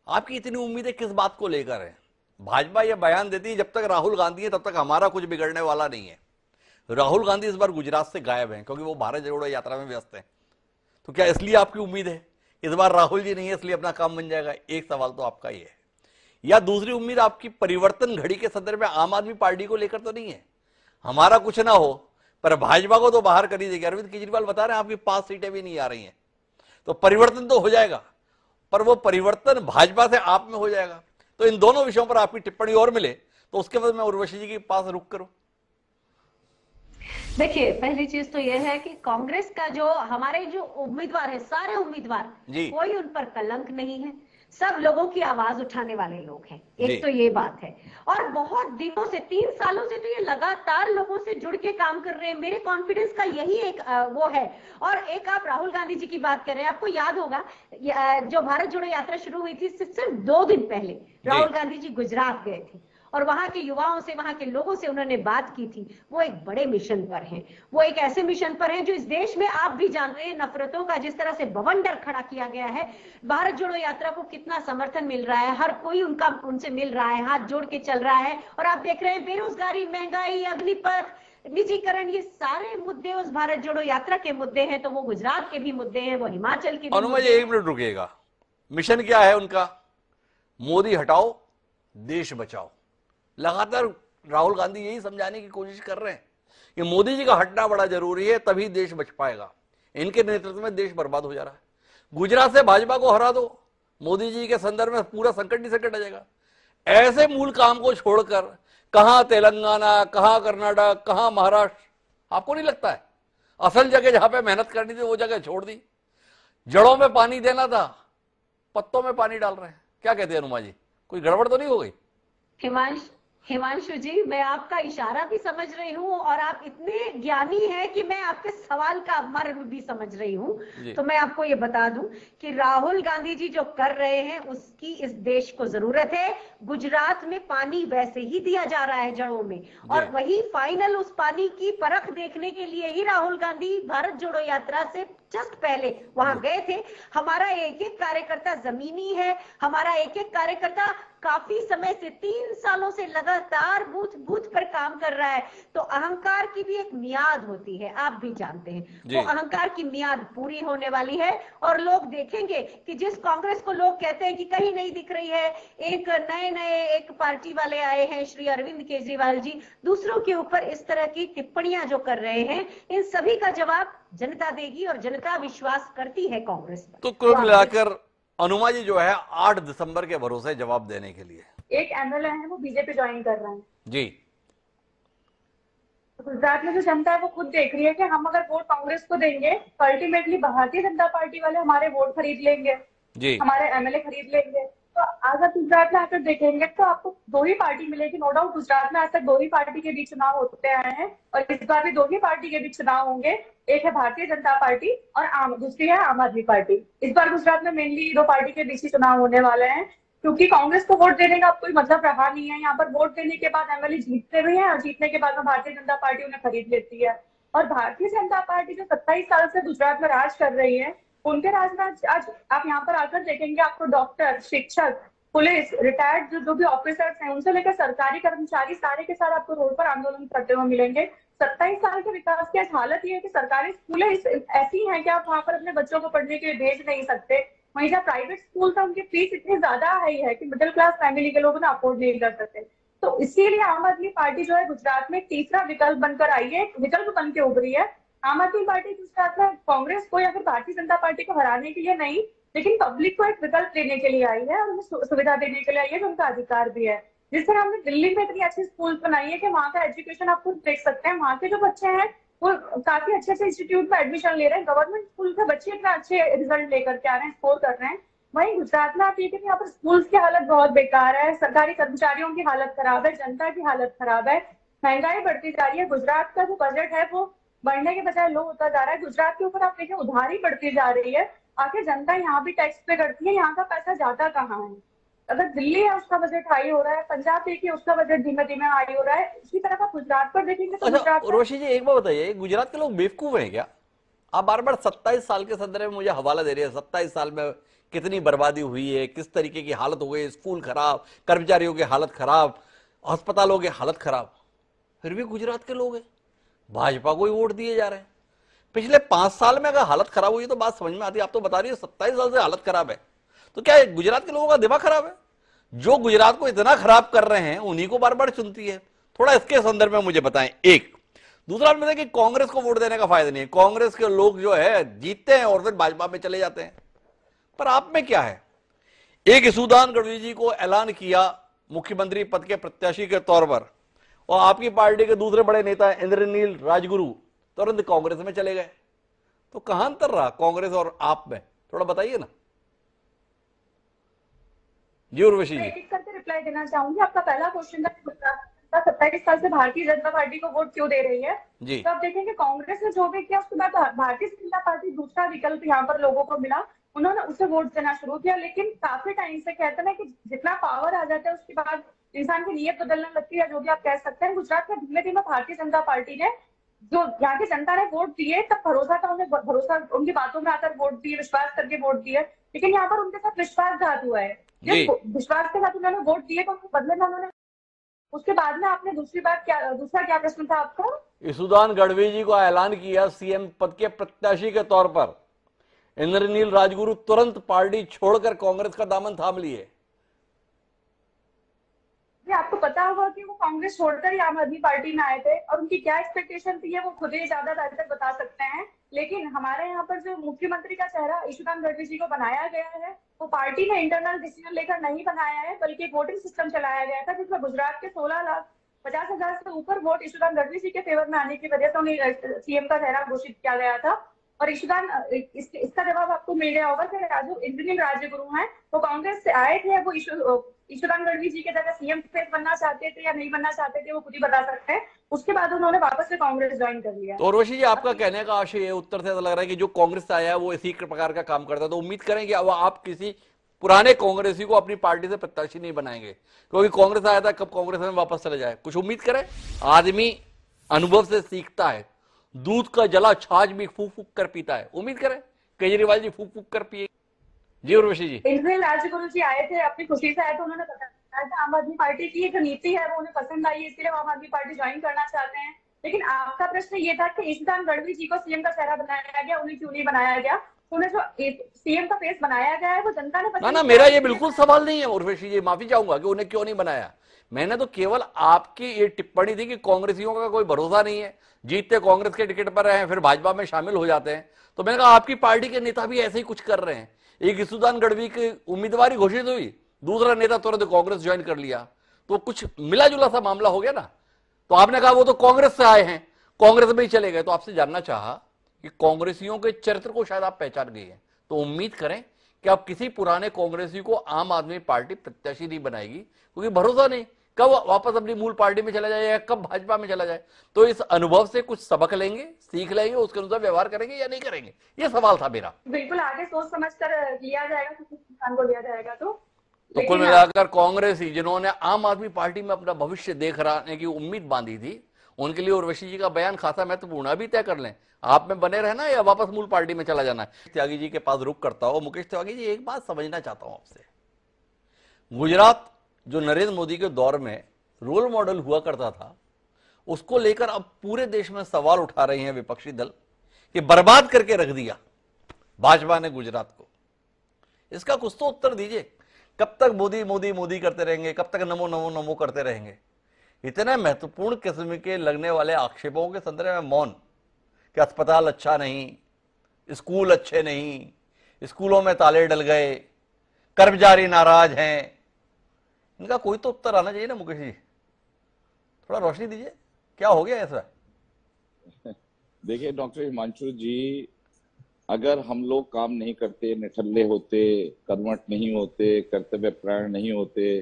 A: आपकी इतनी उम्मीदें किस बात को लेकर है? भाजपा यह बयान देती है जब तक राहुल गांधी है तब तक हमारा कुछ बिगड़ने वाला नहीं है। राहुल गांधी इस बार गुजरात से गायब हैं क्योंकि वो भारत जोड़ो यात्रा में व्यस्त हैं। तो क्या इसलिए आपकी उम्मीद है इस बार राहुल जी नहीं है इसलिए अपना काम बन जाएगा? एक सवाल तो आपका ये है। या दूसरी उम्मीद आपकी परिवर्तन घड़ी के संदर्भ में आम आदमी पार्टी को लेकर तो नहीं है, हमारा कुछ ना हो पर भाजपा को तो बाहर कर ही देगी? अरविंद केजरीवाल बता रहे हैं आपकी 5 सीटें भी नहीं आ रही हैं, तो परिवर्तन तो हो जाएगा, पर वो परिवर्तन भाजपा से आप में हो जाएगा। तो इन दोनों विषयों पर आपकी टिप्पणी और मिले तो उसके बाद मैं उर्वशी जी के पास रुक करूं।
D: देखिए, पहली चीज तो यह है कि कांग्रेस का जो हमारे जो उम्मीदवार है, सारे उम्मीदवार, कोई उन पर कलंक नहीं है, सब लोगों की आवाज उठाने वाले लोग हैं। एक तो ये बात है, और बहुत दिनों से, 3 सालों से तो ये लगातार लोगों से जुड़ के काम कर रहे हैं। मेरे कॉन्फिडेंस का यही एक वो है। और एक आप राहुल गांधी जी की बात कर रहे हैं, आपको याद होगा जो भारत जोड़ो यात्रा शुरू हुई थी सिर्फ 2 दिन पहले राहुल गांधी जी गुजरात गए थे, और वहां के युवाओं से, वहां के लोगों से उन्होंने बात की थी। वो एक बड़े मिशन पर हैं, वो एक ऐसे मिशन पर हैं जो इस देश में, आप भी जान रहे हैं, नफरतों का जिस तरह से बवंडर खड़ा किया गया है, भारत जोड़ो यात्रा को कितना समर्थन मिल रहा है, हर कोई उनसे मिल रहा है, हाथ जोड़ के चल रहा है। और आप देख रहे हैं बेरोजगारी, महंगाई, अग्निपथ, निजीकरण, ये सारे मुद्दे उस भारत जोड़ो यात्रा के मुद्दे हैं। तो वो गुजरात के भी मुद्दे हैं, वो हिमाचल के भी।
A: अनुमा जी 1 मिनट रुकिएगा। मिशन क्या है उनका? मोदी हटाओ, देश बचाओ। लगातार राहुल गांधी यही समझाने की कोशिश कर रहे हैं कि मोदी जी का हटना बड़ा जरूरी है, तभी देश बच पाएगा। इनके नेतृत्व में देश बर्बाद हो जा रहा है। गुजरात से भाजपा को हरा दो, मोदी जी के संदर्भ में पूरा संकट ही संकट आ जाएगा। ऐसे मूल काम को छोड़कर कहां तेलंगाना, कहां कर्नाटक, कहां महाराष्ट्र, आपको नहीं लगता है असल जगह जहां पे मेहनत करनी थी वो जगह छोड़ दी? जड़ों में पानी देना था, पत्तों में पानी डाल रहे हैं। क्या कहते हैं अनुमा जी, कोई गड़बड़ तो नहीं हो गई?
D: हिमांशु जी, मैं आपका इशारा भी समझ रही हूँ, और आप इतने ज्ञानी हैं कि मैं आपके सवाल का मर्म भी समझ रही हूँ। तो मैं आपको ये बता दूं कि राहुल गांधी जी जो कर रहे हैं उसकी इस देश को जरूरत है। गुजरात में पानी वैसे ही दिया जा रहा है जड़ों में, और वही फाइनल उस पानी की परख देखने के लिए ही राहुल गांधी भारत जोड़ो यात्रा से जस्ट पहले वहां गए थे। हमारा एक एक कार्यकर्ता जमीनी है, हमारा एक एक कार्यकर्ता काफी समय से, 3 सालों से लगातार बूथ पर काम कर रहा है। तो अहंकार की भी एक मियाद होती है, आप भी जानते हैं। वो अहंकार की मियाद पूरी होने वाली है, और लोग देखेंगे कि जिस कांग्रेस को लोग कहते हैं कि कहीं नहीं दिख रही है, एक नए एक पार्टी वाले आए हैं, श्री अरविंद केजरीवाल जी, दूसरों के ऊपर इस तरह की टिप्पणियां जो कर रहे हैं, इन सभी का जवाब जनता देगी, और जनता विश्वास करती है कांग्रेस पर।
A: तो कुल मिलाकर अनुमा जी जो है 8 दिसंबर के भरोसे जवाब देने के लिए,
E: एक एमएलए है वो बीजेपी ज्वाइन कर रहे हैं
A: जी।
E: तो गुजरात में जो जनता है वो खुद देख रही है कि हम अगर वोट कांग्रेस को देंगे तो अल्टीमेटली भारतीय जनता पार्टी वाले हमारे वोट खरीद लेंगे जी, हमारे एमएलए खरीद लेंगे। तो आज आप गुजरात में आकर देखेंगे तो आपको 2 ही पार्टी मिलेगी। नो डाउट गुजरात में आज तक 2 ही पार्टी के बीच चुनाव होते आए हैं, और इस बार भी 2 ही पार्टी के बीच चुनाव होंगे। एक है भारतीय जनता पार्टी और दूसरी है आम आदमी पार्टी। इस बार गुजरात में मेनली 2 पार्टी के बीच ही चुनाव होने वाले हैं, क्योंकि कांग्रेस को वोट देने का कोई मतलब रहा नहीं है। यहाँ पर वोट देने के बाद एमएलए जीतते भी हैं, और जीतने के बाद में भारतीय जनता पार्टी उन्हें खरीद लेती है। और भारतीय जनता पार्टी जो 27 साल से गुजरात में राज कर रही है, उनके राज में आज आप यहाँ पर आकर देखेंगे आपको डॉक्टर, शिक्षक, पुलिस, रिटायर्ड जो भी ऑफिसर्स हैं, उनसे लेकर सरकारी कर्मचारी सारे के सारे आपको रोड पर आंदोलन करते हुए मिलेंगे। 27 साल के विकास की आज हालत ये है कि सरकारी स्कूलें ऐसी हैं कि आप वहां पर अपने बच्चों को पढ़ने के लिए भेज नहीं सकते। वहीं जहाँ प्राइवेट स्कूल था उनकी फीस इतनी ज्यादा हाई है कि मिडिल क्लास फैमिली के लोग ना अफोर्ड नहीं कर सकते। तो इसीलिए आम आदमी पार्टी जो है गुजरात में तीसरा विकल्प बनकर आई है, विकल्प बन के उभरी है। आम आदमी पार्टी गुजरात में कांग्रेस को या फिर भारतीय जनता पार्टी को हराने के लिए नहीं, लेकिन पब्लिक को एक विकल्प देने के लिए आई है और उन्हें सुविधा देने के लिए आई है, जो उनका अधिकार भी है। जिस तरह हमने दिल्ली में इतनी अच्छी स्कूल बनाई है कि वहाँ का एजुकेशन आप खुद देख सकते हैं, वहाँ के जो बच्चे हैं वो काफी अच्छे अच्छे इंस्टीट्यूट में एडमिशन ले रहे हैं, गवर्नमेंट स्कूल के बच्चे इतना अच्छे रिजल्ट लेकर के आ रहे हैं, स्कोर कर रहे हैं। वहीं गुजरात में आप ये यहाँ पर स्कूल्स की हालत बहुत बेकार है, सरकारी कर्मचारियों की हालत खराब है, जनता की हालत खराब है, महंगाई बढ़ती जा रही है। गुजरात का जो बजट है वो बढ़ने के बजाय लो होता जा रहा है। गुजरात के ऊपर आप देखिए उधारी बढ़ती जा रही है। आखिर जनता यहाँ भी टैक्स पे करती है, यहाँ का पैसा जाता कहाँ है? अगर दिल्ली है उसका बजट हाई हो रहा है, पंजाब देखिए उसका बजट धीमे धीमे हाई हो रहा है, इसी तरह का गुजरात पर देखेंगे तो
A: अच्छा
E: गुजरात
A: रोशी जी, एक बात बताइए, गुजरात के लोग बेवकूफ हैं क्या? आप बार बार 27 साल के संदर्भ में मुझे हवाला दे रहे हैं, 27 साल में कितनी बर्बादी हुई है, किस तरीके की हालत हो गई, स्कूल खराब, कर्मचारियों की हालत खराब, अस्पतालों की हालत खराब, फिर भी गुजरात के लोग हैं भाजपा को ही वोट दिए जा रहे हैं। पिछले 5 साल में अगर हालत खराब हुई तो बात समझ में आती है। आप तो बता रही है 27 साल से हालत खराब है, तो क्या गुजरात के लोगों का दिमाग खराब है? जो गुजरात को इतना खराब कर रहे हैं उन्हीं को बार बार चुनती है। थोड़ा इसके संदर्भ में मुझे बताएं। एक दूसरा मतलब कि कांग्रेस को वोट देने का फायदा नहीं है, कांग्रेस के लोग जो है जीतते हैं और फिर भाजपा में चले जाते हैं। पर आप में क्या है? एक ईसुदान गढ़वी जी को ऐलान किया मुख्यमंत्री पद के प्रत्याशी के तौर पर, और आपकी पार्टी के दूसरे बड़े नेता इंद्रनील राजगुरु तुरंत कांग्रेस में चले गए। तो कहां अंतर रहा कांग्रेस और आप में? थोड़ा बताइए ना जी उर्वशी जी।
E: एक करके रिप्लाई देना चाहूंगी। आपका पहला क्वेश्चन था 27 साल से भारतीय जनता पार्टी को वोट क्यों दे रही है
A: जी।
E: तो आप देखेंगे कांग्रेस ने जो भी किया उसके बाद भारतीय जनता पार्टी दूसरा विकल्प यहाँ पर लोगों को मिला, उन्होंने उसे वोट देना शुरू किया। लेकिन काफी टाइम से कहते हैं कि जितना पावर आ जाता है उसके बाद इंसान की नीयत बदलने लगती है, जो भी आप कह सकते हैं। गुजरात में धीमे धीमे भारतीय जनता पार्टी ने, जो यहाँ की जनता ने वोट दिए, तब भरोसा था, उन्हें भरोसा उनकी बातों में आकर वोट दिए, विश्वास करके वोट दिए, लेकिन यहाँ पर उनके साथ विश्वासघात हुआ है। जब विश्वास के साथ उन्होंने वोट दिए तो उनके बदले में उन्होंने, उसके बाद में आपने दूसरा क्या प्रश्न था आपका?
A: ईसुदान गढ़वी जी को ऐलान किया सीएम पद के प्रत्याशी के तौर पर, इंद्रनील राजगुरु तुरंत पार्टी छोड़कर कांग्रेस का दामन थाम लिए।
E: आपको पता होगा कि वो कांग्रेस छोड़कर ही आम आदमी पार्टी में आए थे और उनकी क्या एक्सपेक्टेशन थी वो खुद ही ज्यादा बेहतर बता सकते हैं। लेकिन हमारे यहाँ पर जो मुख्यमंत्री का चेहरा ईसुदान गढ़वी जी को बनाया गया है, वो पार्टी ने इंटरनल डिसीजन लेकर नहीं बनाया है, बल्कि वोटिंग सिस्टम चलाया गया था, जिसमें गुजरात के 16,50,000 से ऊपर वोट ईसुदान गढ़वी जी के फेवर में आने की वजह से उन्हें सीएम का चेहरा घोषित किया गया था। और ईसुदान, इसका जवाब आपको मिल गया होगा कि जो इंद्रनील राजगुरु हैं वो कांग्रेस से आए थे, वो ईसुदान गढ़वी जी के जगह सीएम फेस बनना चाहते थे या नहीं बनना चाहते थे वो खुद ही बता सकते हैं। उसके बाद उन्होंने वापस से कांग्रेस ज्वाइन कर लिया।
A: तो उर्वशी जी, आपका कहने का आशय उत्तर से ऐसा लग रहा है कि जो कांग्रेस से आया है वो इसी प्रकार का काम करता है, तो उम्मीद करें कि अब आप किसी पुराने कांग्रेसी को अपनी पार्टी से प्रत्याशी नहीं बनाएंगे, क्योंकि कांग्रेस आया था, कब कांग्रेस में वापस चले जाए। कुछ उम्मीद करें, आदमी अनुभव से सीखता है, दूध का जला छाछ भी फूक फूक कर पीता है। उम्मीद करें केजरीवाल जी फूक फूक कर पिए। जी उर्वशी जी।
E: इंद्रनील राजगुरु जी आए थे, अपनी खुशी से आए थे, उन्होंने बताया था आम आदमी पार्टी की जो नीति है वो उन्हें पसंद आई है, इसलिए आम आदमी पार्टी ज्वाइन करना चाहते हैं। लेकिन आपका प्रश्न ये था कि ईसुदान गढ़वी जी को सीएम का चेहरा बनाया गया, उन्हें क्यों नहीं बनाया गया? उन्हें जो सीएम का फेस बनाया गया है वो जनता ने पसंद
A: ना, मेरा ये बिल्कुल सवाल नहीं है उर्वशी जी, माफी चाहूंगा कि उन्हें क्यों नहीं बनाया। मैंने तो केवल आपकी ये टिप्पणी थी कि कांग्रेसियों का कोई भरोसा नहीं है, जीतते कांग्रेस के टिकट पर रहे, फिर भाजपा में शामिल हो जाते हैं। तो मैंने कहा आपकी पार्टी के नेता भी ऐसे ही कुछ कर रहे हैं। एक ईसुदान गढ़वी की उम्मीदवारी घोषित हुई, दूसरा नेता तुरंत कांग्रेस ज्वाइन कर लिया, तो कुछ मिला जुला सा मामला हो गया ना। तो आपने कहा वो तो कांग्रेस से आए हैं, कांग्रेस में ही चले गए। तो आपसे जानना चाहा कि कांग्रेसियों के चरित्र को शायद आप पहचान गए हैं, तो उम्मीद करें कि आप किसी पुराने कांग्रेसी को आम आदमी पार्टी प्रत्याशी नहीं बनाएगी, क्योंकि भरोसा नहीं कब वापस अपनी मूल पार्टी में चला जाए या कब भाजपा में चला जाए। तो इस अनुभव से कुछ सबक लेंगे, सीख लेंगे, उसके अनुसार व्यवहार करेंगे या नहीं करेंगे, ये सवाल था मेरा।
E: बिल्कुल आगे सोच समझ कर लिया जाएगा, किसी इंसान को लिया जाएगा। तो
A: कुल मिलाकर कांग्रेस ही जिन्होंने आम आदमी पार्टी में अपना भविष्य देख रहने की उम्मीद बांधी थी, उनके लिए उर्वशी जी का बयान खासा महत्वपूर्ण। अभी तय कर लें, आप में बने रहना या वापस मूल पार्टी में चला जाना है। त्यागी जी के पास रुक करता हूं। मुकेश त्यागी जी, एक बात समझना चाहता हूं आपसे। गुजरात जो नरेंद्र मोदी के दौर में रोल मॉडल हुआ करता था, उसको लेकर अब पूरे देश में सवाल उठा रहे हैं विपक्षी दल कि बर्बाद करके रख दिया भाजपा ने गुजरात को। इसका कुछ तो उत्तर दीजिए। कब तक मोदी मोदी मोदी करते रहेंगे? कब तक नमो नमो नमो करते रहेंगे? इतने महत्वपूर्ण किस्म के लगने वाले आक्षेपों के संदर्भ में मौन कि अस्पताल अच्छा नहीं, स्कूल अच्छे नहीं, स्कूलों में ताले डल गए, कर्मचारी नाराज हैं। इनका कोई तो उत्तर आना चाहिए ना मुकेश जी, थोड़ा रोशनी दीजिए, क्या हो गया ऐसा?
B: देखिए डॉक्टर हिमांशु जी, अगर हम लोग काम नहीं करते, निठल्ले होते, कर्मठ नहीं होते, कर्तव्य परायण नहीं होते,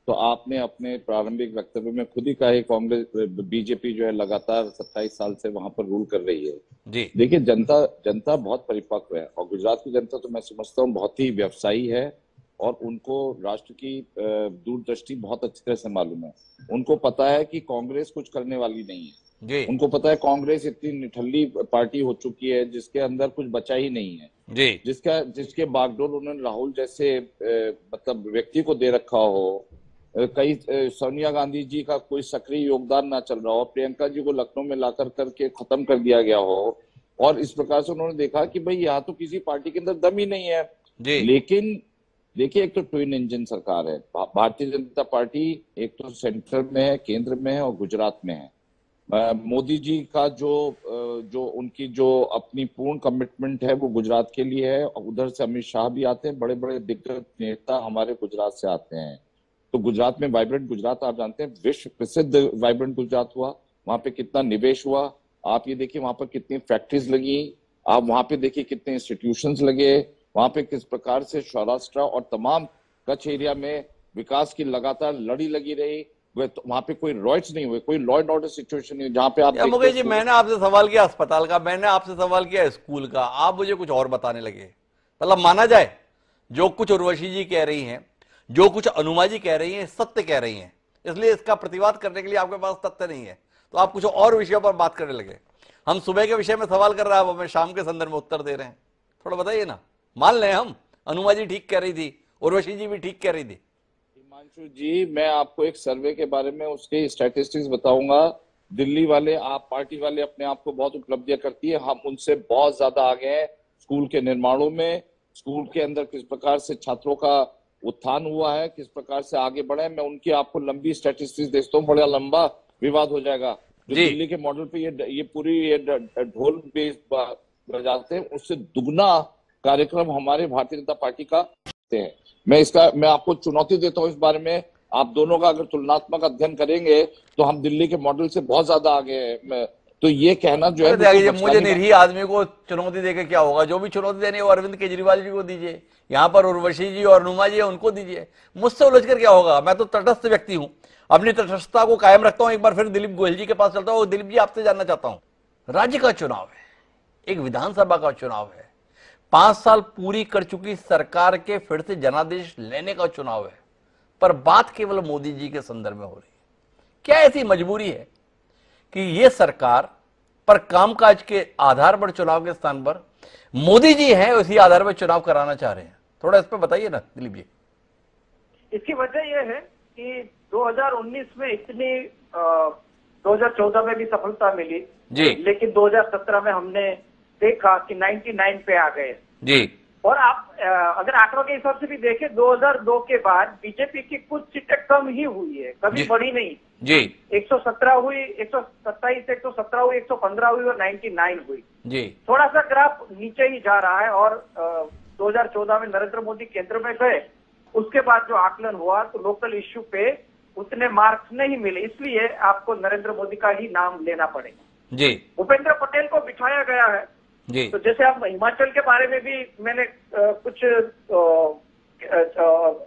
B: तो आपने अपने प्रारंभिक वक्तव्य में खुद ही कहा है कांग्रेस बीजेपी जो है लगातार 27 साल से वहां पर रूल कर रही है
A: जी।
B: देखिए जनता बहुत परिपक्व है, और गुजरात की जनता तो मैं समझता हूँ बहुत ही व्यवसायी है, और उनको राष्ट्र की दूरदृष्टि बहुत अच्छी तरह से मालूम है। उनको पता है कि कांग्रेस कुछ करने वाली नहीं है
A: जी।
B: उनको पता है कांग्रेस इतनी निठल्ली पार्टी हो चुकी है जिसके अंदर कुछ बचा ही नहीं है
A: जी।
B: जिसके बागडोर उन्होंने राहुल जैसे मतलब व्यक्ति को दे रखा हो, कई सोनिया गांधी जी का कोई सक्रिय योगदान ना चल रहा हो, प्रियंका जी को लखनऊ में लाकर करके खत्म कर दिया गया हो, और इस प्रकार से उन्होंने देखा कि भाई यहाँ तो किसी पार्टी के अंदर दम ही नहीं है
A: जी।
B: लेकिन देखिए, एक तो ट्विन इंजन सरकार है भारतीय जनता पार्टी, एक तो सेंटर में है, केंद्र में है और गुजरात में है। मोदी जी का जो उनकी जो अपनी पूर्ण कमिटमेंट है वो गुजरात के लिए है, और उधर से अमित शाह भी आते हैं, बड़े बड़े दिग्गज नेता हमारे गुजरात से आते हैं। तो गुजरात में वाइब्रेंट गुजरात, आप जानते हैं विश्व प्रसिद्ध वाइब्रेंट गुजरात हुआ, वहां पे कितना निवेश हुआ, आप ये देखिए वहां पर कितनी फैक्ट्रीज लगी, आप वहां पे देखिए कितने इंस्टीट्यूशंस लगे, वहां पे किस प्रकार से सौराष्ट्र और तमाम कच्छ एरिया में विकास की लगातार लड़ी लगी रही, वहां पे कोई रॉयट्स नहीं हुए, कोई लॉ एंड ऑर्डर सिचुएशन नहीं, जहां पे आप
A: मुकेश जी, मैंने आपसे सवाल किया अस्पताल का, मैंने आपसे सवाल किया स्कूल का, आप मुझे कुछ और बताने लगे। मतलब माना जाए जो कुछ उर्वशी जी कह रही हैं, जो कुछ अनुमा जी कह रही हैं, सत्य कह रही हैं, इसलिए इसका प्रतिवाद करने के लिए आपके पास तथ्य नहीं है, तो आप कुछ और विषयों पर बात करने लगे। हम सुबह के विषय में सवाल कर रहे हैं, आप हमें शाम के संदर्भ में उत्तर दे रहे हैं। थोड़ा बताइए ना, मान लें हम अनुमा जी ठीक कह रही थी, उर्वशी जी भी ठीक कह रही थी।
B: हिमांशु जी, मैं आपको एक सर्वे के बारे में उसके स्टैटिस्टिक्स बताऊंगा। दिल्ली वाले, आप पार्टी वाले अपने आप को बहुत उपलब्धियां करती है, हम उनसे बहुत ज्यादा आगे हैं स्कूल के निर्माणों में, स्कूल के अंदर किस प्रकार से छात्रों का उत्थान हुआ है, किस प्रकार से आगे बढ़े। मैं उनकी आपको लंबी स्टैटिस्टिक्स देता हूँ, बड़ा लंबा विवाद हो जाएगा। जो दिल्ली के मॉडल पे ये पूरी ढोल बेस बजाते हैं, उससे दुगना कार्यक्रम हमारे भारतीय जनता पार्टी का है। मैं आपको चुनौती देता हूँ इस बारे में, आप दोनों का अगर तुलनात्मक अध्ययन करेंगे तो हम दिल्ली के मॉडल से बहुत ज्यादा आगे हैं। तो ये कहना जो है,
A: मुझे निरीह आदमी को चुनौती देकर क्या होगा? जो भी चुनौती देनी है वो अरविंद केजरीवाल जी को दीजिए, यहाँ पर उर्वशी जी और अनुमा जी उनको दीजिए, मुझसे उलझकर क्या होगा? मैं तो तटस्थ व्यक्ति हूँ, अपनी तटस्थता को कायम रखता हूँ। एक बार फिर दिलीप गोयल जी के पास चलता हूँ। दिलीप जी, आपसे जानना चाहता हूँ, राज्य का चुनाव है, एक विधानसभा का चुनाव है, 5 साल पूरी कर चुकी सरकार के फिर से जनादेश लेने का चुनाव है, पर बात केवल मोदी जी के संदर्भ में हो रही है। क्या ऐसी मजबूरी है कि ये सरकार पर कामकाज के आधार पर चुनाव के स्थान पर मोदी जी हैं, उसी आधार पर चुनाव कराना चाह रहे हैं? थोड़ा इस पर बताइए ना दिलीप जी।
F: इसकी वजह यह है कि 2019 में इतनी 2014 में भी सफलता मिली
A: जी,
F: लेकिन 2017 में हमने देखा कि 99 पे आ गए
A: जी।
F: और आप अगर आंकड़ों के हिसाब से भी देखें, 2002 के बाद बीजेपी की कुछ सीटें कम ही हुई है, कभी बढ़ी नहीं
A: जी।
F: 117 हुई, 127 से 117 हुई, 115 हुई और 99 हुई
A: जी।
F: थोड़ा सा ग्राफ नीचे ही जा रहा है। और 2014 में नरेंद्र मोदी केंद्र में गए, उसके बाद जो आकलन हुआ तो लोकल इश्यू पे उतने मार्क्स नहीं मिले, इसलिए आपको नरेंद्र मोदी का ही नाम लेना पड़ेगा
A: जी।
F: भूपेंद्र पटेल को बिठाया गया है
A: जी।
F: तो जैसे आप हिमाचल के बारे में भी मैंने कुछ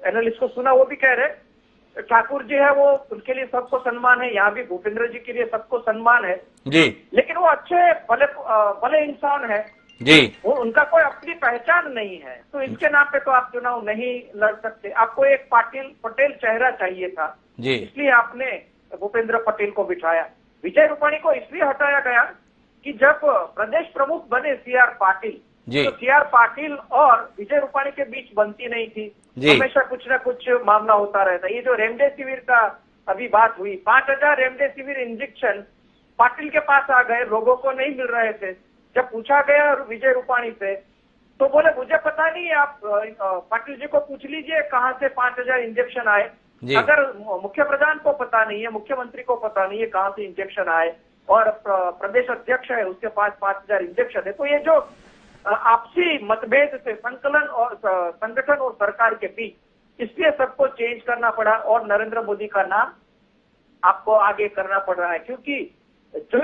F: एनालिस्ट को सुना, वो भी कह रहे ठाकुर जी है वो, उनके लिए सबको सम्मान है, यहाँ भी भूपेंद्र जी के लिए सबको सम्मान है
A: जी,
F: लेकिन वो अच्छे भले इंसान है
A: जी,
F: वो, उनका कोई अपनी पहचान नहीं है, तो इसके नाम पे तो आप चुनाव नहीं लड़ सकते। आपको एक पटेल चेहरा चाहिए था
A: जी,
F: इसलिए आपने भूपेंद्र पटेल को बिठाया। विजय रूपाणी को इसलिए हटाया गया कि जब प्रदेश प्रमुख बने सीआर पाटिल, तो सीआर पाटिल और विजय रूपाणी के बीच बनती नहीं थी, हमेशा कुछ ना कुछ मामला होता रहता। ये जो रेमडेसिविर का अभी बात हुई, 5000 रेमडेसिविर इंजेक्शन पाटिल के पास आ गए, लोगों को नहीं मिल रहे थे। जब पूछा गया विजय रूपाणी से तो बोले मुझे पता नहीं, आप पाटिल जी को पूछ लीजिए कहाँ से 5000 इंजेक्शन आए। अगर मुख्य प्रधान को पता नहीं है, मुख्यमंत्री को पता नहीं है कहाँ से इंजेक्शन आए, और प्रदेश अध्यक्ष है उसके पास 5000 इंजेक्शन है। तो ये जो आपसी मतभेद से संकलन और संगठन और सरकार के बीच, इसलिए सबको चेंज करना पड़ा और नरेंद्र मोदी का नाम आपको आगे करना पड़ रहा है, क्योंकि जो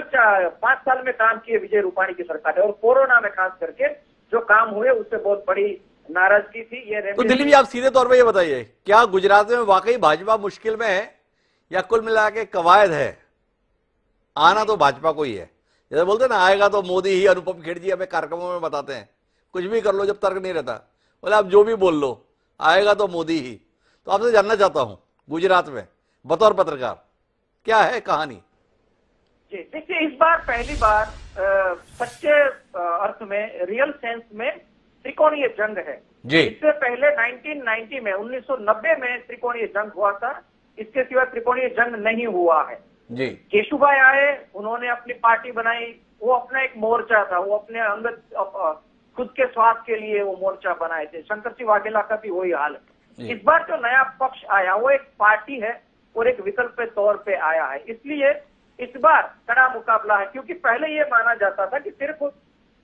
F: 5 साल में काम किए विजय रूपाणी की सरकार है और कोरोना में खास करके जो काम हुए उससे बहुत बड़ी नाराजगी थी। ये
A: तो दिलीप जी, आप सीधे तौर पे ये बताइए, क्या गुजरात में वाकई भाजपा मुश्किल में है या कुल मिला के कवायद है? आना तो भाजपा को ही है, जैसे बोलते ना आएगा तो मोदी ही। अनुपम खेर जी हमें कार्यक्रमों में बताते हैं, कुछ भी कर लो जब तर्क नहीं रहता, बोले आप जो भी बोल लो आएगा तो मोदी ही। तो आपसे जानना चाहता हूं, गुजरात में बतौर पत्रकार क्या है कहानी?
F: जी देखिए, इस बार पहली बार सच्चे अर्थ में, रियल सेंस में त्रिकोणीय जंग है जी। इससे पहले 1990 में 1990 में त्रिकोणीय जंग हुआ था, इसके सिवा त्रिकोणीय जंग नहीं हुआ है
A: जी।
F: केशुभाई आए, उन्होंने अपनी पार्टी बनाई, वो अपना एक मोर्चा था, वो अपने अंगत खुद के स्वार्थ के लिए वो मोर्चा बनाए थे। शंकर सिंह वाघेला का भी वही हाल है। इस बार जो नया पक्ष आया वो एक पार्टी है और एक विकल्प के तौर पे आया है, इसलिए इस बार कड़ा मुकाबला है। क्योंकि पहले ये माना जाता था कि सिर्फ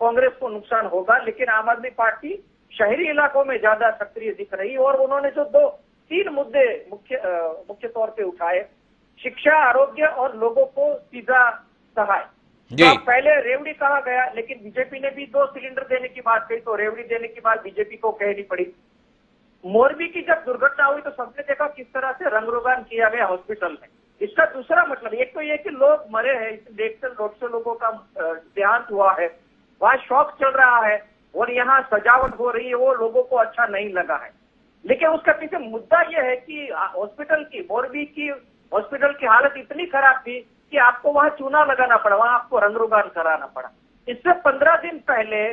F: कांग्रेस को नुकसान होगा, लेकिन आम आदमी पार्टी शहरी इलाकों में ज्यादा सक्रिय दिख रही और उन्होंने जो 2-3 मुद्दे मुख्य तौर पे उठाए, शिक्षा, आरोग्य और लोगों को सीधा सहाय। तो पहले रेवड़ी कहा गया, लेकिन बीजेपी ने भी 2 सिलेंडर देने की बात कही, तो रेवड़ी देने की बात बीजेपी को कहनी पड़ी। मोरबी की जब दुर्घटना हुई तो सबने देखा किस तरह से रंगरोगान किया गया हॉस्पिटल में। इसका दूसरा मतलब एक तो ये कि लोग मरे हैं, इसे देखकर 150 लोगों का देहांत हुआ है, वहां शौक चल रहा है और यहाँ सजावट हो रही है, वो लोगों को अच्छा नहीं लगा है। लेकिन उसका पीछे मुद्दा यह है कि हॉस्पिटल की, मोरबी की हॉस्पिटल की हालत इतनी खराब थी कि आपको वहां चूना लगाना पड़ा, वहां आपको रंगरोगान कराना पड़ा। इससे 15 दिन पहले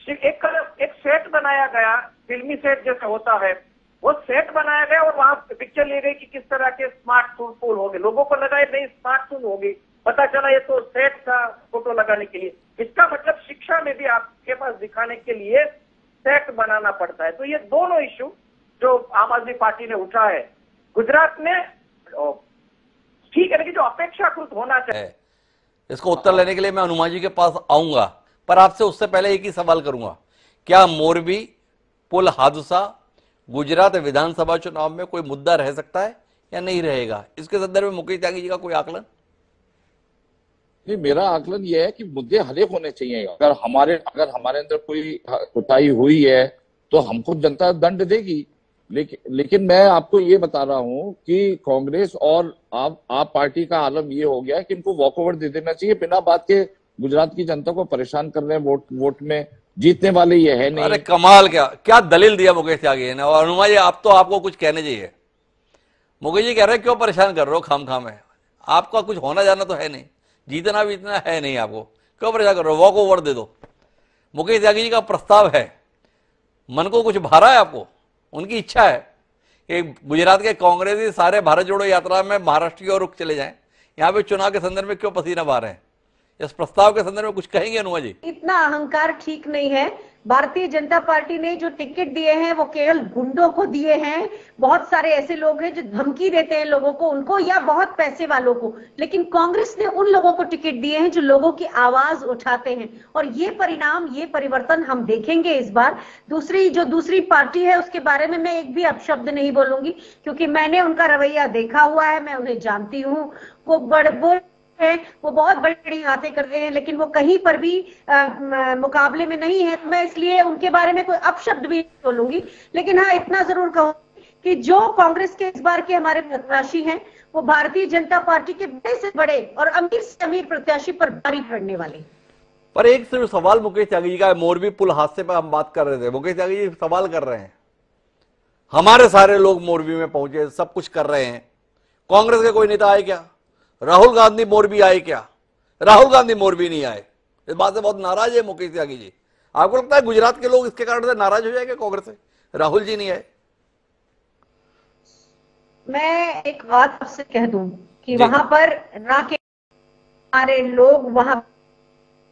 F: एक सेट बनाया गया, फिल्मी सेट जैसे होता है, वो सेट बनाया गया और वहां पिक्चर ली गई कि किस तरह के स्मार्टफोन पुल हो गए। लोगों को लगा नहीं स्मार्टफोन होगी, पता चला ये तो सेट था फोटो लगाने के लिए। इसका मतलब शिक्षा में भी आपके पास दिखाने के लिए सेट बनाना पड़ता है। तो ये दोनों इश्यू जो आम आदमी पार्टी ने उठा है गुजरात में, ठीक है, लेकिन जो अपेक्षाकृत होना चाहिए।
A: इसको उत्तर लेने के लिए मैं हनुमान जी के पास आऊंगा, पर आपसे उससे पहले एक ही सवाल करूंगा, क्या मोरबी पुल हादसा गुजरात विधानसभा चुनाव में कोई मुद्दा रह सकता है या नहीं रहेगा? इसके संदर्भ में मुकेश त्यागी जी का कोई आकलन?
B: नहीं, मेरा आकलन यह है कि मुद्दे हर एक होने चाहिए। अगर हमारे अंदर कोई कोताही हुई है तो हमको जनता दंड देगी, लेकिन मैं आपको ये बता रहा हूं कि कांग्रेस और आप पार्टी का आलम ये हो गया है कि इनको वॉकओवर दे देना चाहिए बिना बात के। गुजरात की जनता को परेशान कर रहे हैं, वोट में जीतने वाले ये है नहीं।
A: अरे कमाल, क्या दलील दिया मुकेश त्यागी ने। और हनुमान जी, आप तो आपको कुछ कहने चाहिए। मुकेश जी कह रहे हैं क्यों परेशान कर रहे हो खाम है, आपका कुछ होना जाना तो है नहीं, जीतना भी इतना है नहीं, आपको क्यों परेशान कर रहे हो, वॉक ओवर दे दो। मुकेश त्यागी जी का प्रस्ताव है, मन को कुछ भरा है आपको? उनकी इच्छा है कि गुजरात के कांग्रेसी सारे भारत जोड़ो यात्रा में महाराष्ट्र की ओर रुख चले जाएं। यहाँ पे चुनाव के संदर्भ में क्यों पसीना बहा रहे हैं? इस प्रस्ताव के संदर्भ में कुछ कहेंगे हनुमान जी?
D: इतना अहंकार ठीक नहीं है। भारतीय जनता पार्टी ने जो टिकट दिए हैं वो केवल गुंडों को दिए हैं। बहुत सारे ऐसे लोग हैं जो धमकी देते हैं लोगों को, उनको, या बहुत पैसे वालों को। लेकिन कांग्रेस ने उन लोगों को टिकट दिए हैं जो लोगों की आवाज उठाते हैं, और ये परिणाम, ये परिवर्तन हम देखेंगे इस बार। दूसरी पार्टी है उसके बारे में मैं एक भी अपशब्द नहीं बोलूंगी, क्योंकि मैंने उनका रवैया देखा हुआ है, मैं उन्हें जानती हूँ। वो वो बहुत बड़ी बातें कर रहे हैं, लेकिन वो कहीं पर भी मुकाबले में नहीं है। मैं इसलिए उनके बारे में कोई अपशब्द भी बोलूंगी। लेकिन हाँ, इतना जरूर कहूंगी कि जो कांग्रेस के इस बार के हमारे प्रत्याशी हैं वो भारतीय जनता पार्टी के बड़े से बड़े और अमीर से अमीर प्रत्याशी पर भारी पड़ने वाले।
A: पर एक सिर्फ सवाल मुकेश त्यागी जी का, मोरबी पुल हादसे पर हम बात कर रहे थे, मुकेश त्यागी जी सवाल कर रहे हैं, हमारे सारे लोग मोरबी में पहुंचे, सब कुछ कर रहे हैं, कांग्रेस के कोई नेता आए क्या? राहुल गांधी मोरबी आए क्या? राहुल गांधी मोरबी नहीं आए। इस बात से बहुत नाराज है मुकेश त्यागी जी। आपको लगता है गुजरात के लोग इसके कारण से नाराज हो जाएंगे कांग्रेस से, राहुल जी नहीं आए?
D: मैं एक बात आपसे कह दूं कि वहां पर ना के हमारे लोग, वहां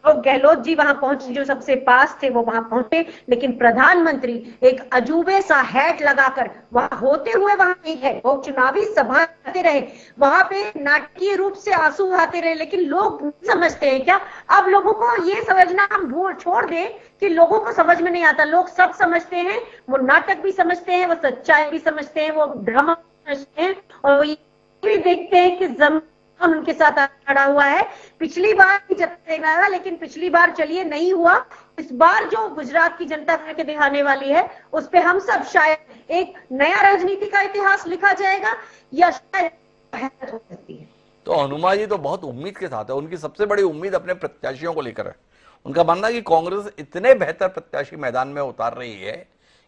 D: गहलोत जी वहां पहुंचे, जो सबसे पास थे वो वहां पहुंचे, लेकिन प्रधानमंत्री एक अजूबे सा हैट लगाकर वहां होते हुए वहां नहीं है। वो चुनावी सभा आते रहे, वहां पे नाटकीय रूप से आंसू आते रहे, लेकिन लोग समझते हैं क्या? अब लोगों को ये समझना हम छोड़ दें कि लोगों को समझ में नहीं आता। लोग सब समझते हैं, वो नाटक भी समझते हैं, वो सच्चाई भी समझते हैं, वो ड्रामा समझते हैं, और वो ये भी देखते हैं कि जमीन उनके साथ खड़ा हुआ है। पिछली बार भी जताया, लेकिन पिछली बार चलिए नहीं हुआ। इस बार जो गुजरात की जनता करके दिखाने वाली है, उस पे हम सब शायद एक नया राजनीति का इतिहास लिखा जाएगा, या शायद हैरत हो सकती है।
A: तो हनुमा जी तो बहुत उम्मीद के साथ है, उनकी सबसे बड़ी उम्मीद अपने प्रत्याशियों को लेकर है। उनका मानना है कि कांग्रेस इतने बेहतर प्रत्याशी मैदान में उतार रही है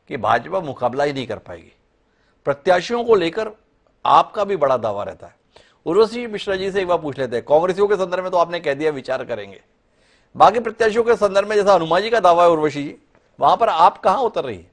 A: कि भाजपा मुकाबला ही नहीं कर पाएगी। प्रत्याशियों को लेकर आपका भी बड़ा दावा रहता है। उर्वशी मिश्रा जी से एक बार पूछ लेते हैं, कांग्रेसियों के संदर्भ में तो आपने कह दिया विचार करेंगे, बाकी प्रत्याशियों के संदर्भ में जैसा हनुमा जी का दावा है उर्वशी जी, वहां पर आप कहां उतर रही है?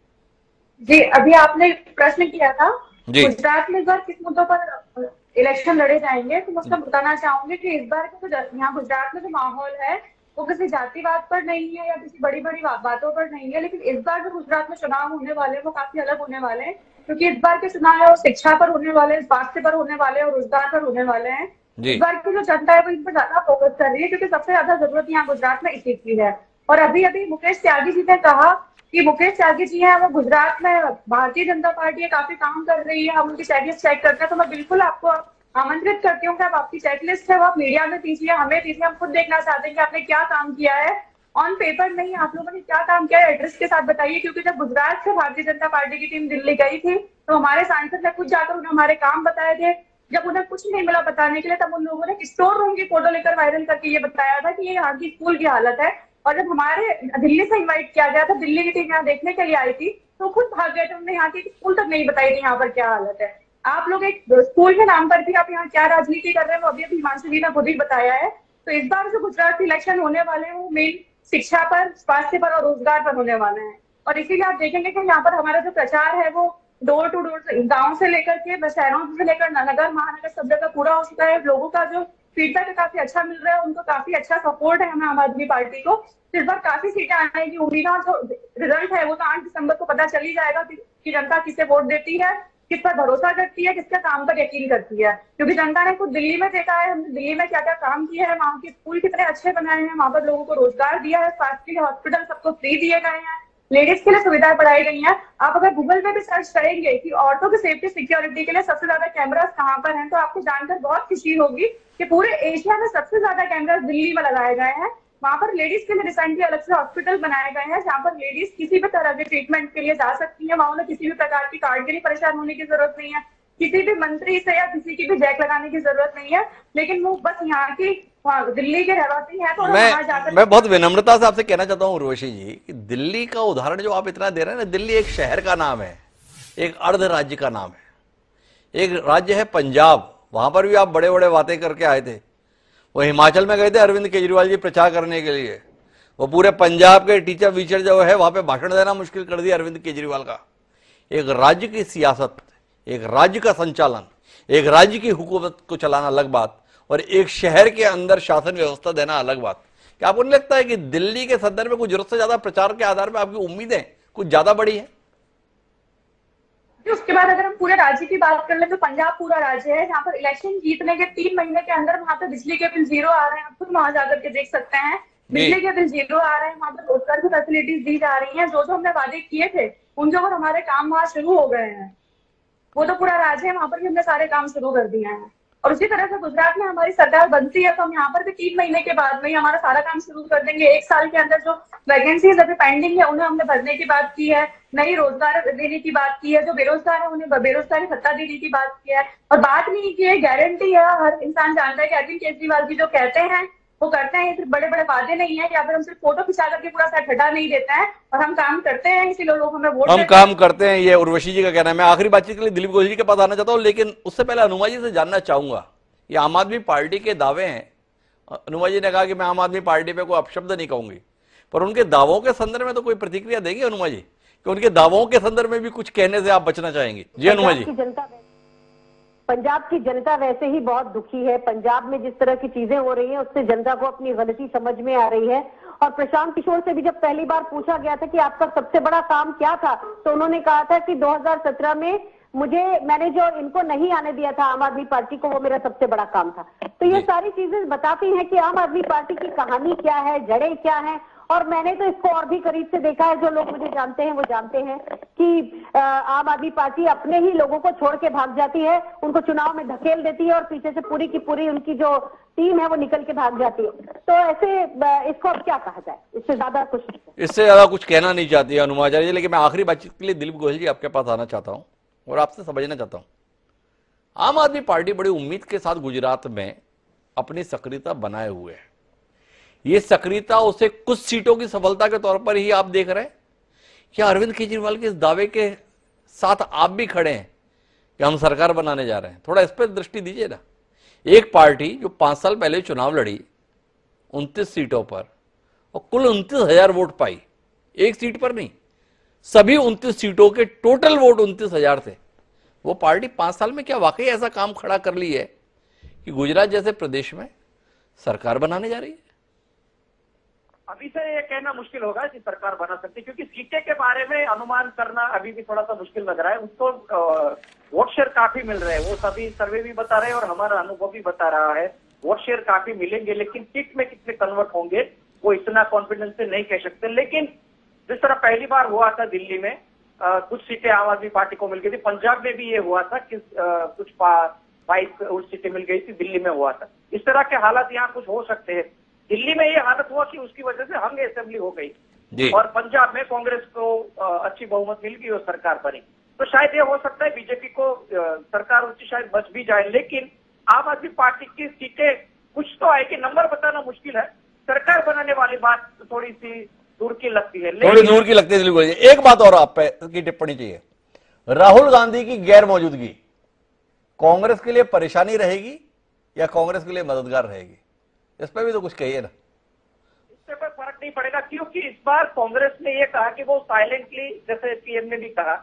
E: जी, अभी आपने प्रश्न किया था गुजरात में इस बार किस मुद्दों पर इलेक्शन लड़े जाएंगे, तो मैं उसका बताना चाहूंगी कि इस बार का यहाँ गुजरात में जो माहौल है वो किसी जातिवाद पर नहीं है या किसी बड़ी बड़ी बातों पर नहीं है, लेकिन इस बार जो गुजरात में चुनाव होने वाले हैं वो काफी अलग होने वाले हैं, क्योंकि इस बार के चुनाव है वो शिक्षा पर होने वाले हैं, स्वास्थ्य पर होने वाले हैं और रोजगार पर होने वाले हैं। इस बार की जो जनता है वो इन पर ज्यादा फोकस कर रही है, क्योंकि सबसे ज्यादा जरूरत यहाँ गुजरात में इस चीज की है। और अभी अभी मुकेश त्यागी जी ने कहा कि मुकेश त्यागी जी है वो गुजरात में भारतीय जनता पार्टी काफी काम कर रही है, हम उनकी चेकलिस्ट चेक करते हैं, तो मैं बिल्कुल आपको आमंत्रित करती हूँ कि आप आपकी चेकलिस्ट है वो आप मीडिया में दीजिए, हमें दीजिए, हम खुद देखना चाहते हैं कि आपने क्या काम किया है, ऑन पेपर नहीं आप लोगों ने क्या काम किया है, एड्रेस के साथ बताइए। क्योंकि जब गुजरात से भारतीय जनता पार्टी की टीम दिल्ली गई थी तो हमारे सांसद ने खुद जाकर उन्हें हमारे काम बताए थे। जब उन्हें कुछ नहीं मिला बताने के लिए, तब उन लोगों ने स्टोर रूम की फोटो लेकर वायरल करके ये बताया था कि ये यहाँ की स्कूल की हालत है। और जब हमारे दिल्ली से इन्वाइट किया गया था, दिल्ली की टीम यहाँ देखने के लिए आई थी, तो खुद भाग गए थे, उन्होंने यहाँ की स्कूल तक नहीं बताई थी यहाँ पर क्या हालत है। आप लोग एक स्कूल के नाम पर भी आप यहाँ क्या राजनीति कर रहे हैं वो अभी हिमांशु जी ने खुद ही बताया है। तो इस बार जो गुजरात इलेक्शन होने वाले हैं वो मेन शिक्षा पर, स्वास्थ्य पर और रोजगार पर होने वाले हैं। और इसीलिए आप देखेंगे कि यहाँ पर हमारा जो प्रचार है वो डोर टू डोर, गांव से लेकर के शहरों से लेकर नगर महानगर सब जगह पूरा हो चुका है। लोगों का जो फीडबैक काफी अच्छा मिल रहा है, उनको काफी अच्छा सपोर्ट है हमें आम आदमी पार्टी को। इस बार काफी सीटें आने की उम्मीद है। जो रिजल्ट है वो तो 8 दिसंबर को पता चल ही जाएगा कि जनता किसे वोट देती है, किस पर भरोसा करती है, किसके काम पर यकीन करती है। क्योंकि जनता ने खुद दिल्ली में देखा है, हमने दिल्ली में क्या क्या काम किया है, वहाँ के स्कूल कितने अच्छे बनाए हैं, वहाँ पर लोगों को रोजगार दिया है, स्वास्थ्य के हॉस्पिटल सबको फ्री दिए गए हैं, लेडीज के लिए सुविधाएं बढ़ाई गई हैं। आप अगर गूगल पे भी सर्च करेंगे कि औरतों की सेफ्टी सिक्योरिटी के लिए सबसे ज्यादा कैमरास कहाँ पर हैं, तो आपको जानकर बहुत खुशी होगी कि पूरे एशिया में सबसे ज्यादा कैमरास दिल्ली में लगाए गए हैं। वहाँ पर लेडीज के लिए रिसेंटली अलग से हॉस्पिटल बनाए गए हैं, जहाँ पर लेडीज किसी भी तरह के ट्रीटमेंट के लिए जा सकती है। वहाँ उन्हें किसी भी प्रकार की कार्ड के लिए परेशान होने की जरूरत नहीं है, किसी भी मंत्री से या किसी की भी जैक लगाने की जरूरत नहीं है। लेकिन वो बस यहाँ की दिल्ली के रहवासी है, तो
A: मैं बहुत विनम्रता से आपसे कहना चाहता हूँ उर्वशी जी कि दिल्ली का उदाहरण जो आप इतना दे रहे हैं ना, दिल्ली एक शहर का नाम है, एक अर्ध राज्य का नाम है। एक राज्य है पंजाब, वहां पर भी आप बड़े बड़े बातें करके आए थे। वो हिमाचल में गए थे अरविंद केजरीवाल जी प्रचार करने के लिए, वो पूरे पंजाब के टीचर वीचर जो है वहां पे भाषण देना मुश्किल कर दिया अरविंद केजरीवाल का। एक राज्य की सियासत, एक राज्य का संचालन, एक राज्य की हुकूमत को चलाना अलग बात, और एक शहर के अंदर शासन व्यवस्था देना अलग बात। क्या आपको नहीं लगता है कि दिल्ली के संदर्भ में कुछ जरूरत से ज्यादा प्रचार के आधार पर आपकी उम्मीदें कुछ ज्यादा बड़ी है?
E: उसके बाद अगर हम पूरे राज्य की बात कर ले तो पंजाब पूरा राज्य है, जहाँ पर इलेक्शन जीतने के 3 महीने के अंदर वहाँ पे बिजली के बिल 0 आ रहे हैं। आप खुद वहां जाकर के देख सकते हैं, बिजली के बिल 0 आ रहे हैं। वहाँ पर रोजगार की फैसिलिटीज दी जा रही हैं। जो जो हमने वादे किए थे उन जगह हमारे काम वहाँ शुरू हो गए हैं। वो तो पूरा राज्य है, वहां पर भी हमने सारे काम शुरू कर दिए हैं। और उसी तरह से गुजरात में हमारी सरकार बनती है तो हम यहाँ पर भी 3 महीने के बाद में ही हमारा सारा काम शुरू कर देंगे। 1 साल के अंदर जो वैकेंसीज अभी पेंडिंग है उन्हें हमने भरने की बात की है, नई रोजगार देने की बात की है, जो बेरोजगार है उन्हें बेरोजगारी भत्ता देने की बात की है। और बात नहीं की है, गारंटी है, हर इंसान जानता है कि अरविंद केजरीवाल जी जो कहते हैं वो करते हैं। सिर्फ बड़े बड़े वादे नहीं है, या फिर हम सिर्फ फोटो खिंचा करके पूरा सेट हटा नहीं देते हैं, और हम काम करते हैं, इसीलिए लोग हमें वोट
A: हम काम करते हैं। ये उर्वशी जी का कहना है। मैं आखिरी बातचीत के लिए दिलीप घोष जी के पास आना चाहता हूं, लेकिन उससे पहले अनुमा जी से जानना चाहूंगा, ये आम आदमी पार्टी के दावे हैं। अनुमा जी ने कहा कि मैं आम आदमी पार्टी पे कोई अपशब्द नहीं कहूंगी, पर उनके दावों के संदर्भ में तो कोई प्रतिक्रिया देगी अनुमा जी, कि उनके दावों के संदर्भ में भी कुछ कहने से आप बचना चाहेंगे? जी अनुमा जी।
C: पंजाब की जनता वैसे ही बहुत दुखी है। पंजाब में जिस तरह की चीजें हो रही हैं उससे जनता को अपनी गलती समझ में आ रही है। और प्रशांत किशोर से भी जब पहली बार पूछा गया था कि आपका सबसे बड़ा काम क्या था, तो उन्होंने कहा था कि 2017 में मैंने जो इनको नहीं आने दिया था आम आदमी पार्टी को, वो मेरा सबसे बड़ा काम था। तो ये सारी चीजें बताती हैं कि आम आदमी पार्टी की कहानी क्या है, जड़ें क्या हैं। और मैंने तो इसको और भी करीब से देखा है, जो लोग मुझे जानते हैं वो जानते हैं कि आम आदमी पार्टी अपने ही लोगों को छोड़ के भाग जाती है, उनको चुनाव में धकेल देती है और पीछे से पूरी की पूरी उनकी जो टीम है वो निकल के भाग जाती है। तो ऐसे इसको अब क्या कहा जाए, इससे ज्यादा कुछ
A: कहना नहीं चाहती है अनुमाचार्य जी। लेकिन मैं आखिरी बातचीत के लिए दिलीप गोयल जी आपके पास आना चाहता हूं और आपसे समझना चाहता हूं। आम आदमी पार्टी बड़ी उम्मीद के साथ गुजरात में अपनी सक्रियता बनाए हुए है। ये सक्रियता उसे कुछ सीटों की सफलता के तौर पर ही आप देख रहे हैं? क्या अरविंद केजरीवाल के इस दावे के साथ आप भी खड़े हैं कि हम सरकार बनाने जा रहे हैं? थोड़ा इस पर दृष्टि दीजिए ना। एक पार्टी जो 5 साल पहले चुनाव लड़ी 29 सीटों पर और कुल 29,000 वोट पाई, एक सीट पर नहीं, सभी 29 सीटों के टोटल वोट 29,000 थे। वो पार्टी 5 साल में क्या वाकई ऐसा काम खड़ा कर ली है कि गुजरात जैसे प्रदेश में सरकार बनाने जा रही है?
F: अभी से ये कहना मुश्किल होगा कि सरकार बना सकती, क्योंकि सीटें के बारे में अनुमान करना अभी भी थोड़ा सा मुश्किल लग रहा है। उसको वोट शेयर काफी मिल रहे हैं, वो सभी सर्वे भी बता रहे हैं और हमारा अनुभव भी बता रहा है। वोट शेयर काफी मिलेंगे, लेकिन सीट में कितने कन्वर्ट होंगे वो इतना कॉन्फिडेंस से नहीं कह सकते। लेकिन जिस तरह पहली बार हुआ था दिल्ली में, कुछ सीटें आम आदमी पार्टी को मिल गई थी। पंजाब में भी ये हुआ था कि कुछ 22 सीटें मिल गई थी, दिल्ली में हुआ था। इस तरह के हालात यहाँ कुछ हो सकते हैं। दिल्ली में ये हालत हुआ कि उसकी वजह से हंग असेंबली हो गई और पंजाब में कांग्रेस को अच्छी बहुमत मिल गई और सरकार बनी। तो शायद ये हो सकता है बीजेपी को सरकार उसकी शायद बच भी जाए, लेकिन आम आदमी पार्टी की सीटें कुछ तो आएगी। नंबर बताना मुश्किल है, सरकार बनाने वाली बात थोड़ी सी दूर की लगती है।
A: थोड़ी दूर की लगती है। एक बात और आप पे की टिप्पणी चाहिए, राहुल गांधी की गैर मौजूदगी कांग्रेस के लिए परेशानी रहेगी या कांग्रेस के लिए मददगार रहेगी? इस पर भी तो कुछ कहिए ना।
F: इससे कोई फर्क नहीं पड़ेगा, क्योंकि इस बार कांग्रेस ने ये कहा कि वो साइलेंटली, जैसे पीएम ने भी कहा,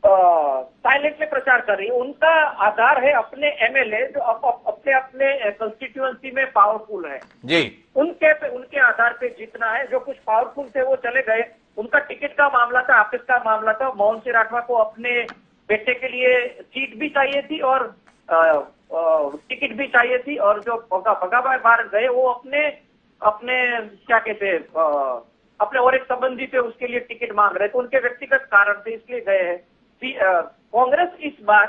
F: साइलेंटली प्रचार कर रही है। उनका आधार है अपने एमएलए जो अपने अपने कंस्टिट्यूएंसी में पावरफुल है जी, उनके आधार पे जीतना है। जो कुछ पावरफुल थे वो चले गए, उनका टिकट का मामला था, ऑफिस का मामला था। मोहन सिंह राठवा को अपने बेटे के लिए सीट भी चाहिए थी और टिकट भी चाहिए थी, और जो भगाभाई बाहर गए वो अपने क्या कहते हैं, अपने और एक संबंधी थे उसके लिए टिकट मांग रहे थे, उनके व्यक्तिगत कारण थे इसलिए गए हैं। कांग्रेस इस बार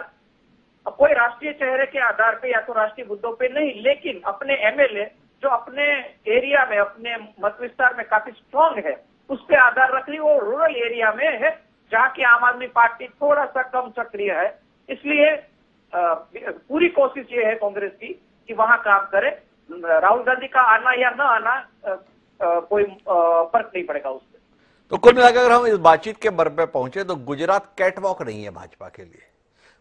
F: कोई राष्ट्रीय चेहरे के आधार पे या तो राष्ट्रीय मुद्दों पे नहीं, लेकिन अपने एमएलए जो अपने एरिया में, अपने मत विस्तार में काफी स्ट्रांग है, उस पे आधार रख रही। वो रूरल एरिया में है जहाँ की आम आदमी पार्टी थोड़ा सा कम सक्रिय है, इसलिए पूरी कोशिश ये है कांग्रेस की कि वहां काम करे। राहुल गांधी का आना या ना आना कोई फर्क नहीं पड़ेगा उससे।
A: तो कुल मिलाकर अगर हम इस बातचीत के बर पे पहुंचे तो गुजरात कैटवॉक नहीं है भाजपा के लिए।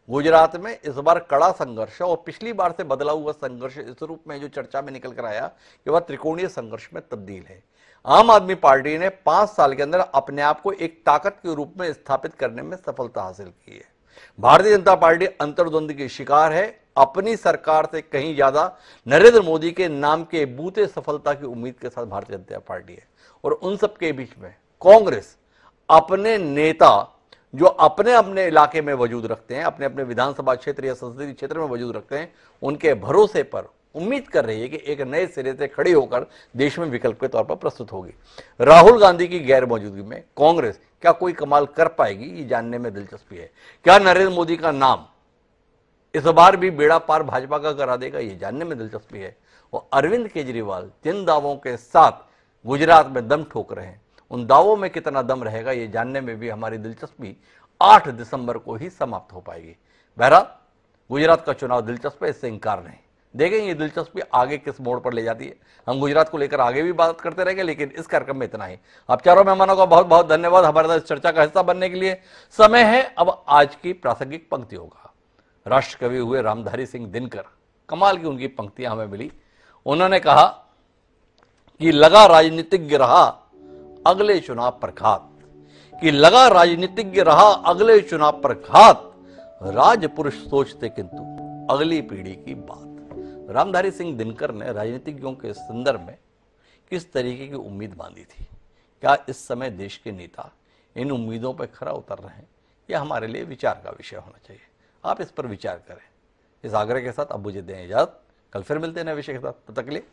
A: गुजरात में इस बार कड़ा संघर्ष है और पिछली बार से बदला हुआ संघर्ष इस रूप में जो चर्चा में निकल कर आया कि वह त्रिकोणीय संघर्ष में तब्दील है। आम आदमी पार्टी ने 5 साल के अंदर अपने आप को एक ताकत के रूप में स्थापित करने में सफलता हासिल की है। भारतीय जनता पार्टी अंतर्द्वंद की शिकार है। अपनी सरकार से कहीं ज्यादा नरेंद्र मोदी के नाम के बूते सफलता की उम्मीद के साथ भारतीय जनता पार्टी है। और उन सब के बीच में कांग्रेस अपने नेता जो अपने अपने इलाके में वजूद रखते हैं, अपने अपने विधानसभा क्षेत्र या संसदीय क्षेत्र में वजूद रखते हैं, उनके भरोसे पर उम्मीद कर रही है कि एक नए सिरे से खड़ी होकर देश में विकल्प के तौर पर प्रस्तुत होगी। राहुल गांधी की गैर मौजूदगी में कांग्रेस क्या कोई कमाल कर पाएगी, ये जानने में दिलचस्पी है। क्या नरेंद्र मोदी का नाम इस बार भी बेड़ा पार भाजपा का करा देगा, ये जानने में दिलचस्पी है। और अरविंद केजरीवाल जिन दावों के साथ गुजरात में दम ठोक रहे हैं, उन दावों में कितना दम रहेगा, ये जानने में भी हमारी दिलचस्पी 8 दिसंबर को ही समाप्त हो पाएगी। बहरहाल गुजरात का चुनाव दिलचस्प है, इससे इंकार नहीं। देखेंगे ये दिलचस्पी आगे किस मोड़ पर ले जाती है। हम गुजरात को लेकर आगे भी बात करते रहेंगे, लेकिन इस कार्यक्रम में इतना ही। आप चारों मेहमानों का बहुत बहुत धन्यवाद हमारे साथ इस चर्चा का हिस्सा बनने के लिए। समय है अब आज की प्रासंगिक पंक्तियों का। राष्ट्र कवि हुए रामधारी सिंह दिनकर, कमाल की उनकी पंक्तियां हमें मिली। उन्होंने कहा कि लगा राजनीतिज्ञ रहा अगले चुनाव पर घात, कि लगा राजनीतिज्ञ रहा अगले चुनाव पर घात, राजपुरुष सोचते किंतु अगली पीढ़ी की बात। रामधारी सिंह दिनकर ने राजनीतिज्ञों के संदर्भ में किस तरीके की उम्मीद बांधी थी? क्या इस समय देश के नेता इन उम्मीदों पर खरा उतर रहे हैं? यह हमारे लिए विचार का विषय होना चाहिए। आप इस पर विचार करें। इस आग्रह के साथ अब मुझे दें इजाजत। कल फिर मिलते हैं नए विषय के साथ। तब तक के लिए